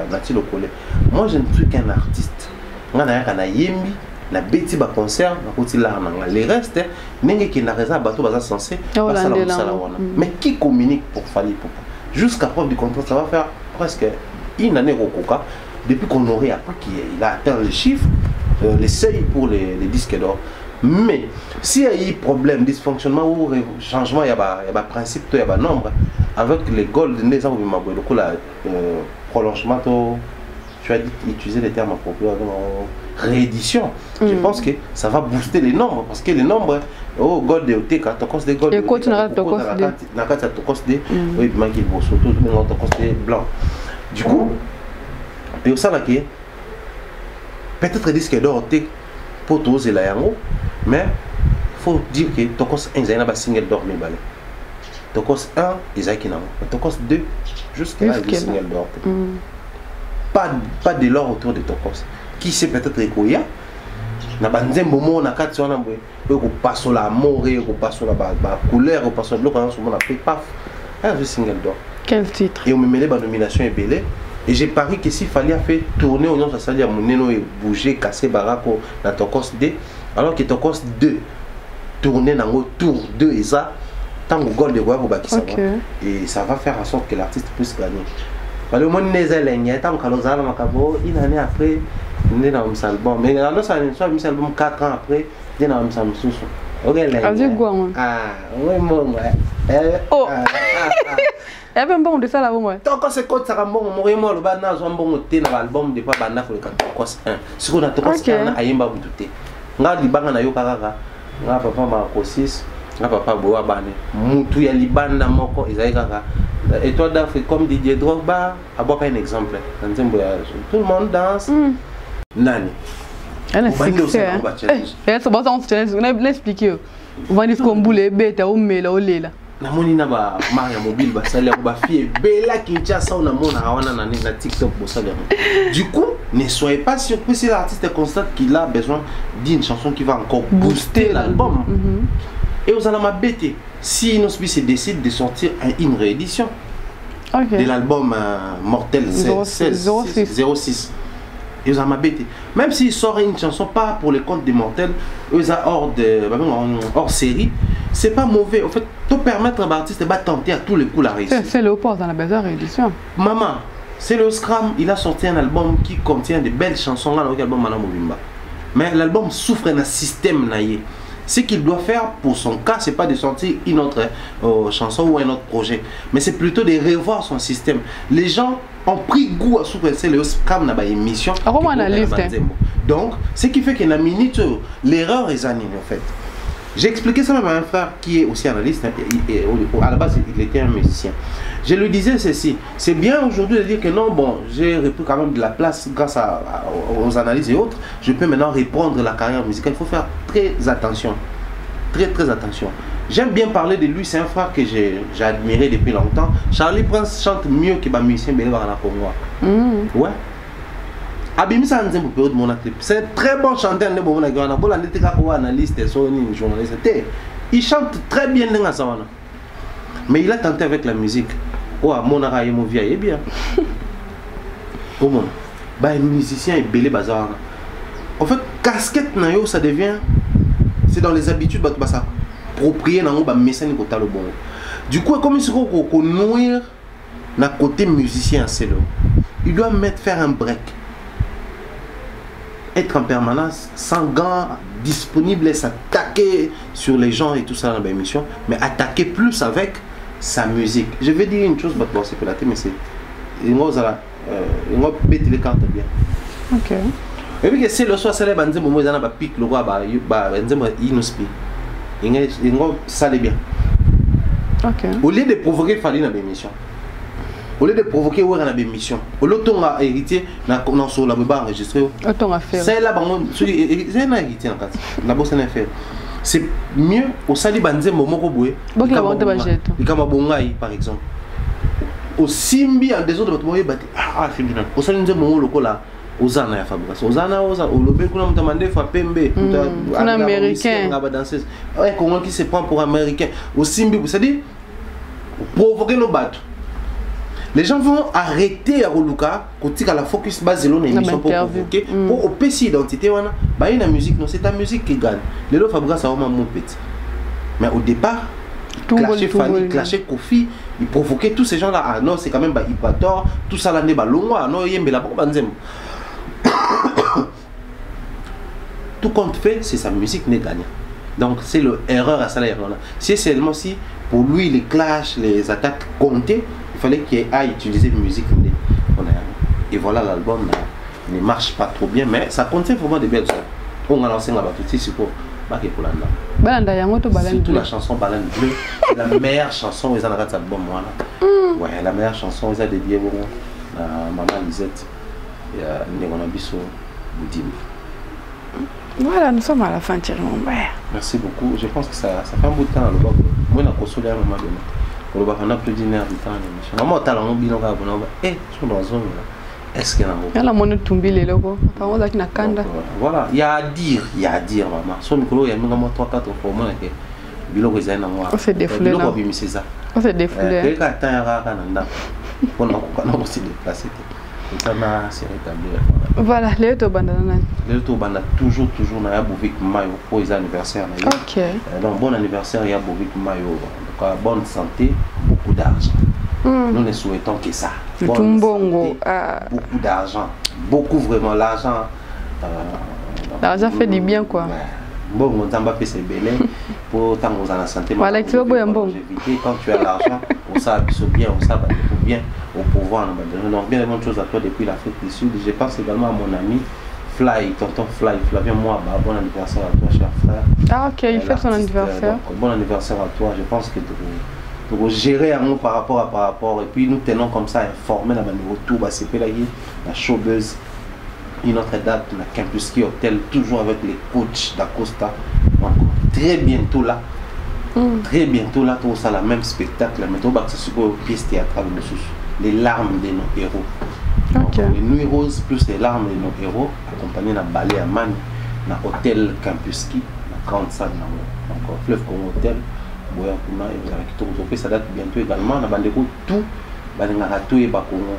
Mathilde Collet. Moi je ne suis qu'un artiste. On a un yembi, na beti ba concert, na koti la na les restes, n'engue qui n'a raison bateau basa censé, mais qui communique pour Fally Ipupa. Jusqu'à preuve du contraire, ça va faire presque une année au Coca. Depuis qu'on aurait appris qu'il a atteint les chiffres, les seuils pour les disques d'or. Mais s'il y a eu problème, dysfonctionnement ou changement, il y a un principe, il y a un nombre. Avec les gold, le prolongement, tu as dit utiliser les termes appropriés, réédition. Je pense que ça va booster les nombres. Parce que les nombres, oh, gold de OTK, tokos de gold. Et quand tu n'as pas tokos de. Nakata tokos de. Oui, il manque le beau surtout, tout le monde tokos de blanc. Du coup, et au sein là peut-être disque d'or pour tous et là mais faut dire que Tokos 1 il y a un single d'or mais balé Tokos 1 ils ont qui n'a Tokos 2 jusqu'à là il single d'or pas de l'or autour de Tokos qui sait peut-être Ekoya na banzembo mo na kati wana boye ko passo la moré ko passo la couleur ko passo bloc on a fait paf un single d'or quel titre et on me mêlait la nomination est belle. Et j'ai parié que s'il fallait faire tourner au nom de Salia Mouneno et bouger, casser Barako dans Tokos 2, alors que Tokos 2 tourner dans le tour 2 et ça, tant que goal de roi pour Bakissa. Et ça va faire en sorte que l'artiste puisse gagner. Parce que le monde n'est pas tant que l'on a Macabo, une année après, il est dans un album. Mais dans l'autre, il y a un album 4 ans après, il est dans un album sous. Ah, oui, mon. Oh! y avait un bon de ça là, moi. Tant que c'est quand ça bon, moi le bas dans un bon thé dans l'album de pas banda pour le 4 ce qu'on a trop ça na ayemba bututé. Nga libanga na yo kaka. Nga papa ma ko 6, nga papa boa bane. Mutu ya libanda moko ezai kaka. Et toi d'Afrique comme Didier Drogba, avoir un exemple. Tout le monde danse. Nani. Elle est succès. Elle se base en challenge. On a l'expliqué. On va dire qu'on boule bête au mela au lela. Na moni na ba Maria mobile ba sala ba fille bella Kinshasa on a mona hawana na TikTok pour ça. Du coup, ne soyez pas surpris si l'artiste constate qu'il a besoin d'une chanson qui va encore booster l'album. Et vous allez m'embêter si Inospice décide de sortir une réédition de l'album Mortel 06. Et vous allez m'embêter. Même s'il sort une chanson pas pour les comptes des Mortels, hors série, c'est pas mauvais. En fait, tout permettre à l'artiste de tenter à tous les coups la réussite. C'est Léopold dans la belle réédition. Maman, c'est le Scram, il a sorti un album qui contient de belles chansons là, l'album Mana Mobimba. Mais l'album souffre d'un système naïe. Ce qu'il doit faire pour son cas, c'est pas de sortir une autre chanson ou un autre projet, mais c'est plutôt de revoir son système. Les gens ont pris goût à souffrir le Scram dans l'émission. Donc, ce qui fait que la minute, l'erreur est anime en fait. J'ai expliqué ça à un frère qui est aussi analyste, et à la base il était un musicien. Je lui disais ceci, c'est bien aujourd'hui de dire que non, bon, j'ai repris quand même de la place grâce aux analyses et autres, je peux maintenant reprendre la carrière musicale. Il faut faire très attention, très attention. J'aime bien parler de lui, c'est un frère que j'ai admiré depuis longtemps. Charlie Prince chante mieux que les musiciens belges dans la Congo. Ouais. C'est un très bon chanteur. Il chante très bien. Mais il a tenté avec la musique. Oh, mon araïe, mon vieil, est bien. Comment? Les musiciens est belé bazar. En fait, casquette, ça devient. C'est dans les habitudes, ça approprié dans le message. Du coup, comme il se trouve qu'on nourrir dans côté musicien, il doit faire un break. Être en permanence, sans gants, disponible et s'attaquer sur les gens et tout ça dans l'émission, mais attaquer plus avec sa musique. Je vais dire une chose, c'est pas la thème, mais c'est. Il va bêter les cartes bien. Ok. Et puis, c'est le soir, c'est les bandes, moi, ils ont piqué le roi, il va saler bien. Ok. Au lieu de provoquer, il fallait dans l'émission. Au lieu de provoquer où est la émission, au lieu de hérité dans sur la baba enregistré. C'est là c'est un hérité la bosse n'a fait. C'est mieux au sali banze momoko boé. Par exemple. Au simbi en des autres bâtiments ah c'est bien. Au sali nze momo lokola ozana ya fabrication. Ozana au lobe kuna mtamande fa pembe. Un américain. Danseuse. Un Congolais qui se prend pour américain. Au simbi, c'est-à-dire provoquer nos bateaux. Les gens vont arrêter à Roluka, quand la focus base de l'émission pour provoquer, pour au PC identité, il y a musique, non, c'est ta musique qui gagne. Les autres fabriquent ça vraiment mon petit. Mais au départ, clasher Fanny, clasher Kofi, il provoquait tous ces gens-là. Ah non, c'est quand même Ipator, tout ça là n'est pas long, non, il y a la banzem. Tout compte fait, c'est sa musique n'est gagnant. Donc c'est l'erreur à ça là. Si seulement si pour lui les clashs, les attaques comptaient, il fallait qu'il aille utiliser une musique. Et voilà, l'album ne marche pas trop bien, mais ça contient vraiment des belles choses. On a lancé là-bas tout de suite pour surtout la chanson Balane Bleue, la meilleure chanson ils ont dans cet album. Ouais, la meilleure chanson ils ont dédiée à Maman Lisette et à Negonabiso Boudim. Voilà, nous sommes à la fin, Thierry. Merci beaucoup. Je pense que ça fait un bout de temps. Moi, je suis consolé à un moment donné. On a plus d'une heure de temps. Maman, tu as un bilan. Eh, je suis dans une zone. Est-ce qu'il y a un il y a la monnaie de tomber les logos. Voilà, il y a à dire, maman. Sur le micro, il y a 3-4 fois. On s'est défoulé. On s'est défoulé. Voilà, les autres bandes toujours na Yabovik Mayo pour les anniversaires. Ok. Donc bon anniversaire Yabovik Mayo. Bonne santé, beaucoup d'argent. Nous ne souhaitons que ça. Beaucoup d'argent, beaucoup vraiment l'argent. L'argent fait du bien quoi. Bon, on t'a pas c'est belé pour tant qu'on a la santé. Voilà, tu vas bon. Quand tu as l'argent, on s'est bien, on s'est bien au pouvoir. Donc, bien de bonnes choses à toi depuis l'Afrique du Sud. Je pense également à mon ami Fly, tonton Fly, Flavien moi, bon anniversaire à toi, cher frère. Ah, ok, il fait son anniversaire. Donc, bon anniversaire à toi. Je pense que tu dois gérer un mot par rapport. Et puis, nous tenons comme ça informés dans le retour. C'est la showbuzz. Une autre date, la Campus Ski Hotel, toujours avec les coachs d'Acosta. Donc, très bientôt là, tout ça, la même spectacle. Mais tout ça, c'est une pièce théâtrale, les larmes de nos héros. Okay. Donc, les nuits roses plus les larmes de nos héros, accompagnés d'un ballet à Man, dans l'hôtel Campus Ski, dans 30 salles. Donc, Fleuve Congo Hotel, Boya Kuna, et vous avez tout ça date bientôt également. Dans le tout, tout et Bakongo.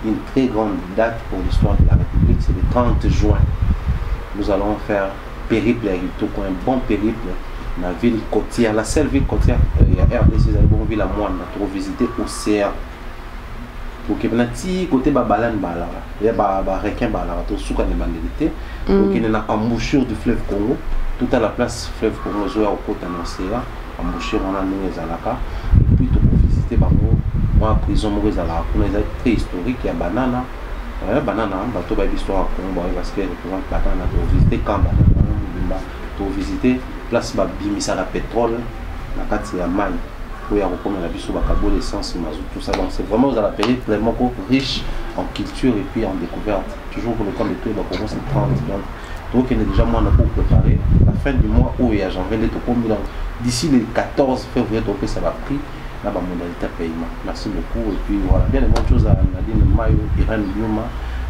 Une très grande date pour l'histoire de la République, c'est le 30 juin. Nous allons faire périple à Kitoko, un bon périple dans la ville côtière, la seule ville côtière, il y a RDC, une ville à Moine, pour visiter l'océan. Pour que vous côté Babalan Balara, il y a requin Balara, tout ce qu'on a demandé. Donc il y a une embouchure du fleuve Congo, tout à la place fleuve Congo, au côté de l'océan, embouchure on a nous les Alaka, et puis pour visiter Bango. Moi, prison, moi, c'est très historique. Il y a banana. Banana, bateau, il y a l'histoire parce que banana, tu visiter camp banana, tu visiter place Bimisara pétrole, la carte il y a maille, où il y a recommandé la biso, bakabo, l'essence, tout ça. Donc c'est vraiment vous allez période vraiment riche en culture et puis en découverte. Toujours pour le temps de tout, c'est 30. Donc il y a déjà moins pour préparer la fin du mois où il y a janvier, d'ici le 14 février, ça va pris. Là, la modalité de paiement. Merci beaucoup. Et puis voilà, bien les bonnes choses à Nadine Mayo, Irène Yuma,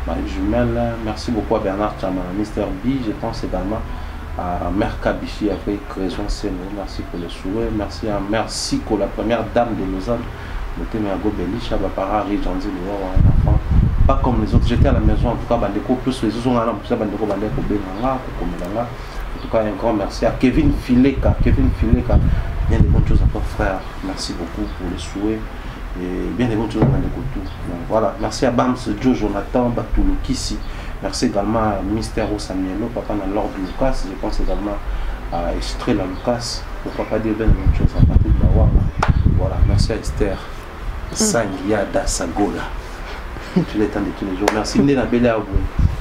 Marie Jumelle. Merci beaucoup à Bernard Chama, Mister B. Je pense également à Mère Kabichi avec Raison Seno. Merci pour le souhait. Merci à Mère Siko, la première dame de Lausanne. Noté Mergo Belisha, Bapara, Rijanzi, un enfant. Pas comme les autres. J'étais à la maison, en tout cas, Bandeko, plus les autres ont un plus Bandeko, Bandeko, Benanga, Kokomelanga. En tout cas, un grand merci à Kevin Fileka. Bien des bonnes choses à toi, frère. Merci beaucoup pour le souhait. Et bien des bonnes choses à l'écoute. Voilà. Merci à Bams, Joe, Jonathan, Batoulou, Kissi. Merci également à Mister Osamielo, papa dans l'ordre de Lucas. Je pense également à Estrella Lucas. Pourquoi pas dire bien des bonnes choses à partir de Bawa. Voilà. Merci à Esther Sangiada Sagola. Tous les temps de tous les jours. Merci Néla Béla.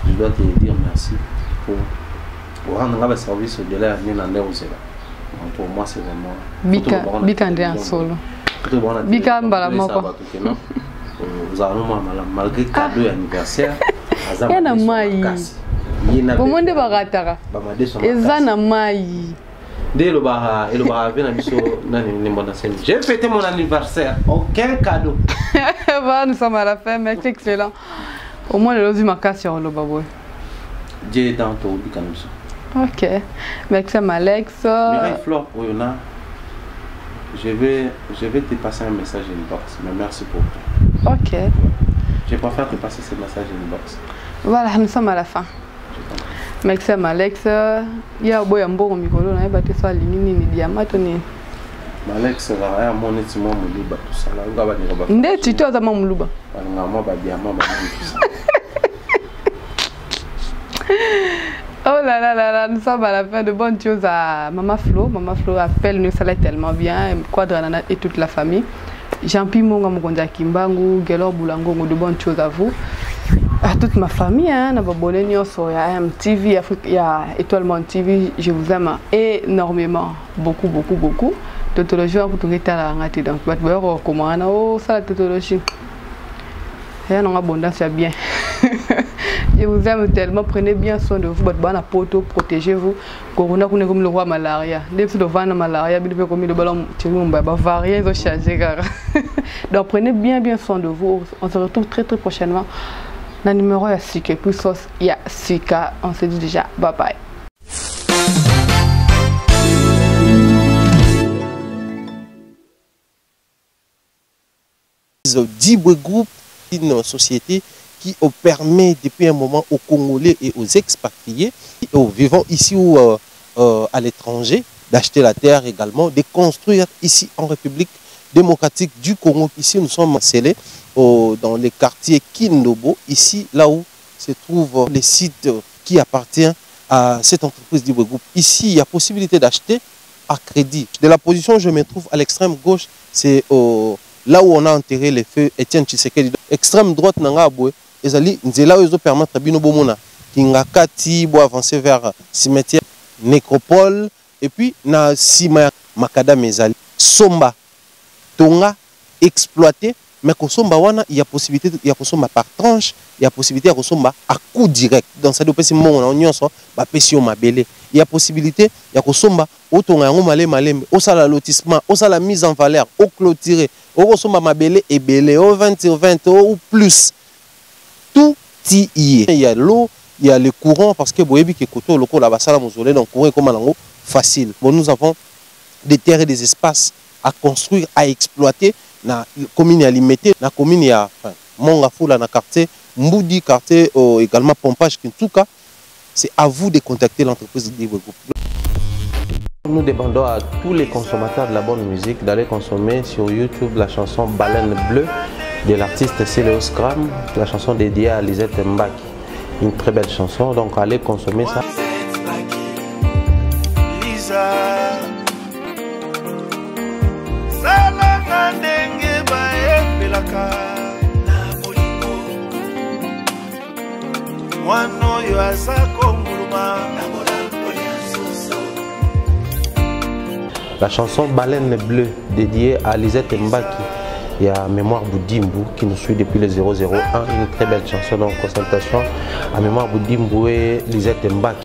Je dois te dire merci pour rendre un service de l'air Nélandais aux élèves. Pour moi, c'est vraiment. Bika André en solo. Bika Mbalamoko. Nous allons malgré cadeau anniversaire. Il y a un maï. Au monde de Baratara. Ezana maï. Dès le bar, et le bar avait j'ai fêté mon anniversaire. Aucun cadeau. Nous sommes à la fin, mec, excellent. Au moins, le ma casse sur le baboy. J'ai dans ton Bika. Ok, merci Alex. Mireille Flore, je vais te passer un message inbox, mais merci pour tout. Ok. Je préfère te passer ce message inbox. Voilà, nous sommes à la fin. Merci Alex. Il y a un bon micro, on a battu ça, Alex, il y a mon étiment, tout ça. Tu es à mon louba. Oh là là là là, nous sommes à la fin. De bonnes choses à Maman Flo. Maman Flo appelle nous, ça l'est tellement bien. Quadranana et toute la famille. Jean-Pierre Monga Mokonda Kimbangu, Gelor Boulango, de bonnes choses à vous. À toute ma famille, hein, il y a MTV, il y a Étoile Monde TV, je vous aime énormément. Beaucoup, beaucoup, beaucoup. Tautologie, vous pouvez être à la donc, comment on a ça la tautologie. Il y a une abondance, c'est bien. Je vous aime tellement, prenez bien soin de vous, votre bonne poto, protégez-vous. Corona, vous êtes comme le roi malaria. Dès que vous avez malaria, vous avez le ballon, varier, ils ont changé. Donc prenez bien soin de vous. On se retrouve très prochainement. Le numéro est Sika, plus sauce, il y a Sika. On se dit déjà, bye bye. Dibwe Group, une société qui permet depuis un moment aux Congolais et aux expatriés, aux vivant ici ou à l'étranger, d'acheter la terre également, de construire ici en République démocratique du Congo. Ici, nous sommes scellés dans les quartiers Kindobo, ici, là où se trouve les sites qui appartiennent à cette entreprise d'Ivoire Group. Ici, il y a possibilité d'acheter à crédit. De la position où je me trouve à l'extrême gauche, c'est là où on a enterré les feux Étienne Tshisekedi. Extrême droite, c'est là où ils ont permis à Bino Bomona Kingakati pour avancer vers cimetière Nécropole. Et puis, na Sima Makadam Ezali. Somba, Tonga, exploité. Mais Kosomba wana, il y a possibilité, il y a Kosomba par tranche, il y a possibilité de Kosomba à coup direct. Dans cette opération, on a il y a possibilité, il y a Kosomba, au Tonga, au sala lotissement, au sala mise en valeur, au clôturé, au Kosomba mabélé et belé, au 20 sur 20, au plus. Tout y est. Il y a l'eau, il y a le courant, parce que Boébi qui est côté local, la basala mozolé, donc courant comme un facile. Bon, nous avons des terres et des espaces à construire, à exploiter. Na commune à limité, na commune à Mongafula, na quartier Mboudi, quartier également Pompage, Kintuka. C'est à vous de contacter l'entreprise d'Ivoire Group. Nous demandons à tous les consommateurs de la bonne musique d'aller consommer sur YouTube la chanson Baleine Bleue de l'artiste Céléos Gram, la chanson dédiée à Lisette Mbaki. Une très belle chanson, donc allez consommer ça. La chanson Baleine Bleue dédiée à Lisette Mbaki et à Mémoire Boudimbu qui nous suit depuis le 001, une très belle chanson, donc consultation à Mémoire Boudimbu et Lisette Mbaki.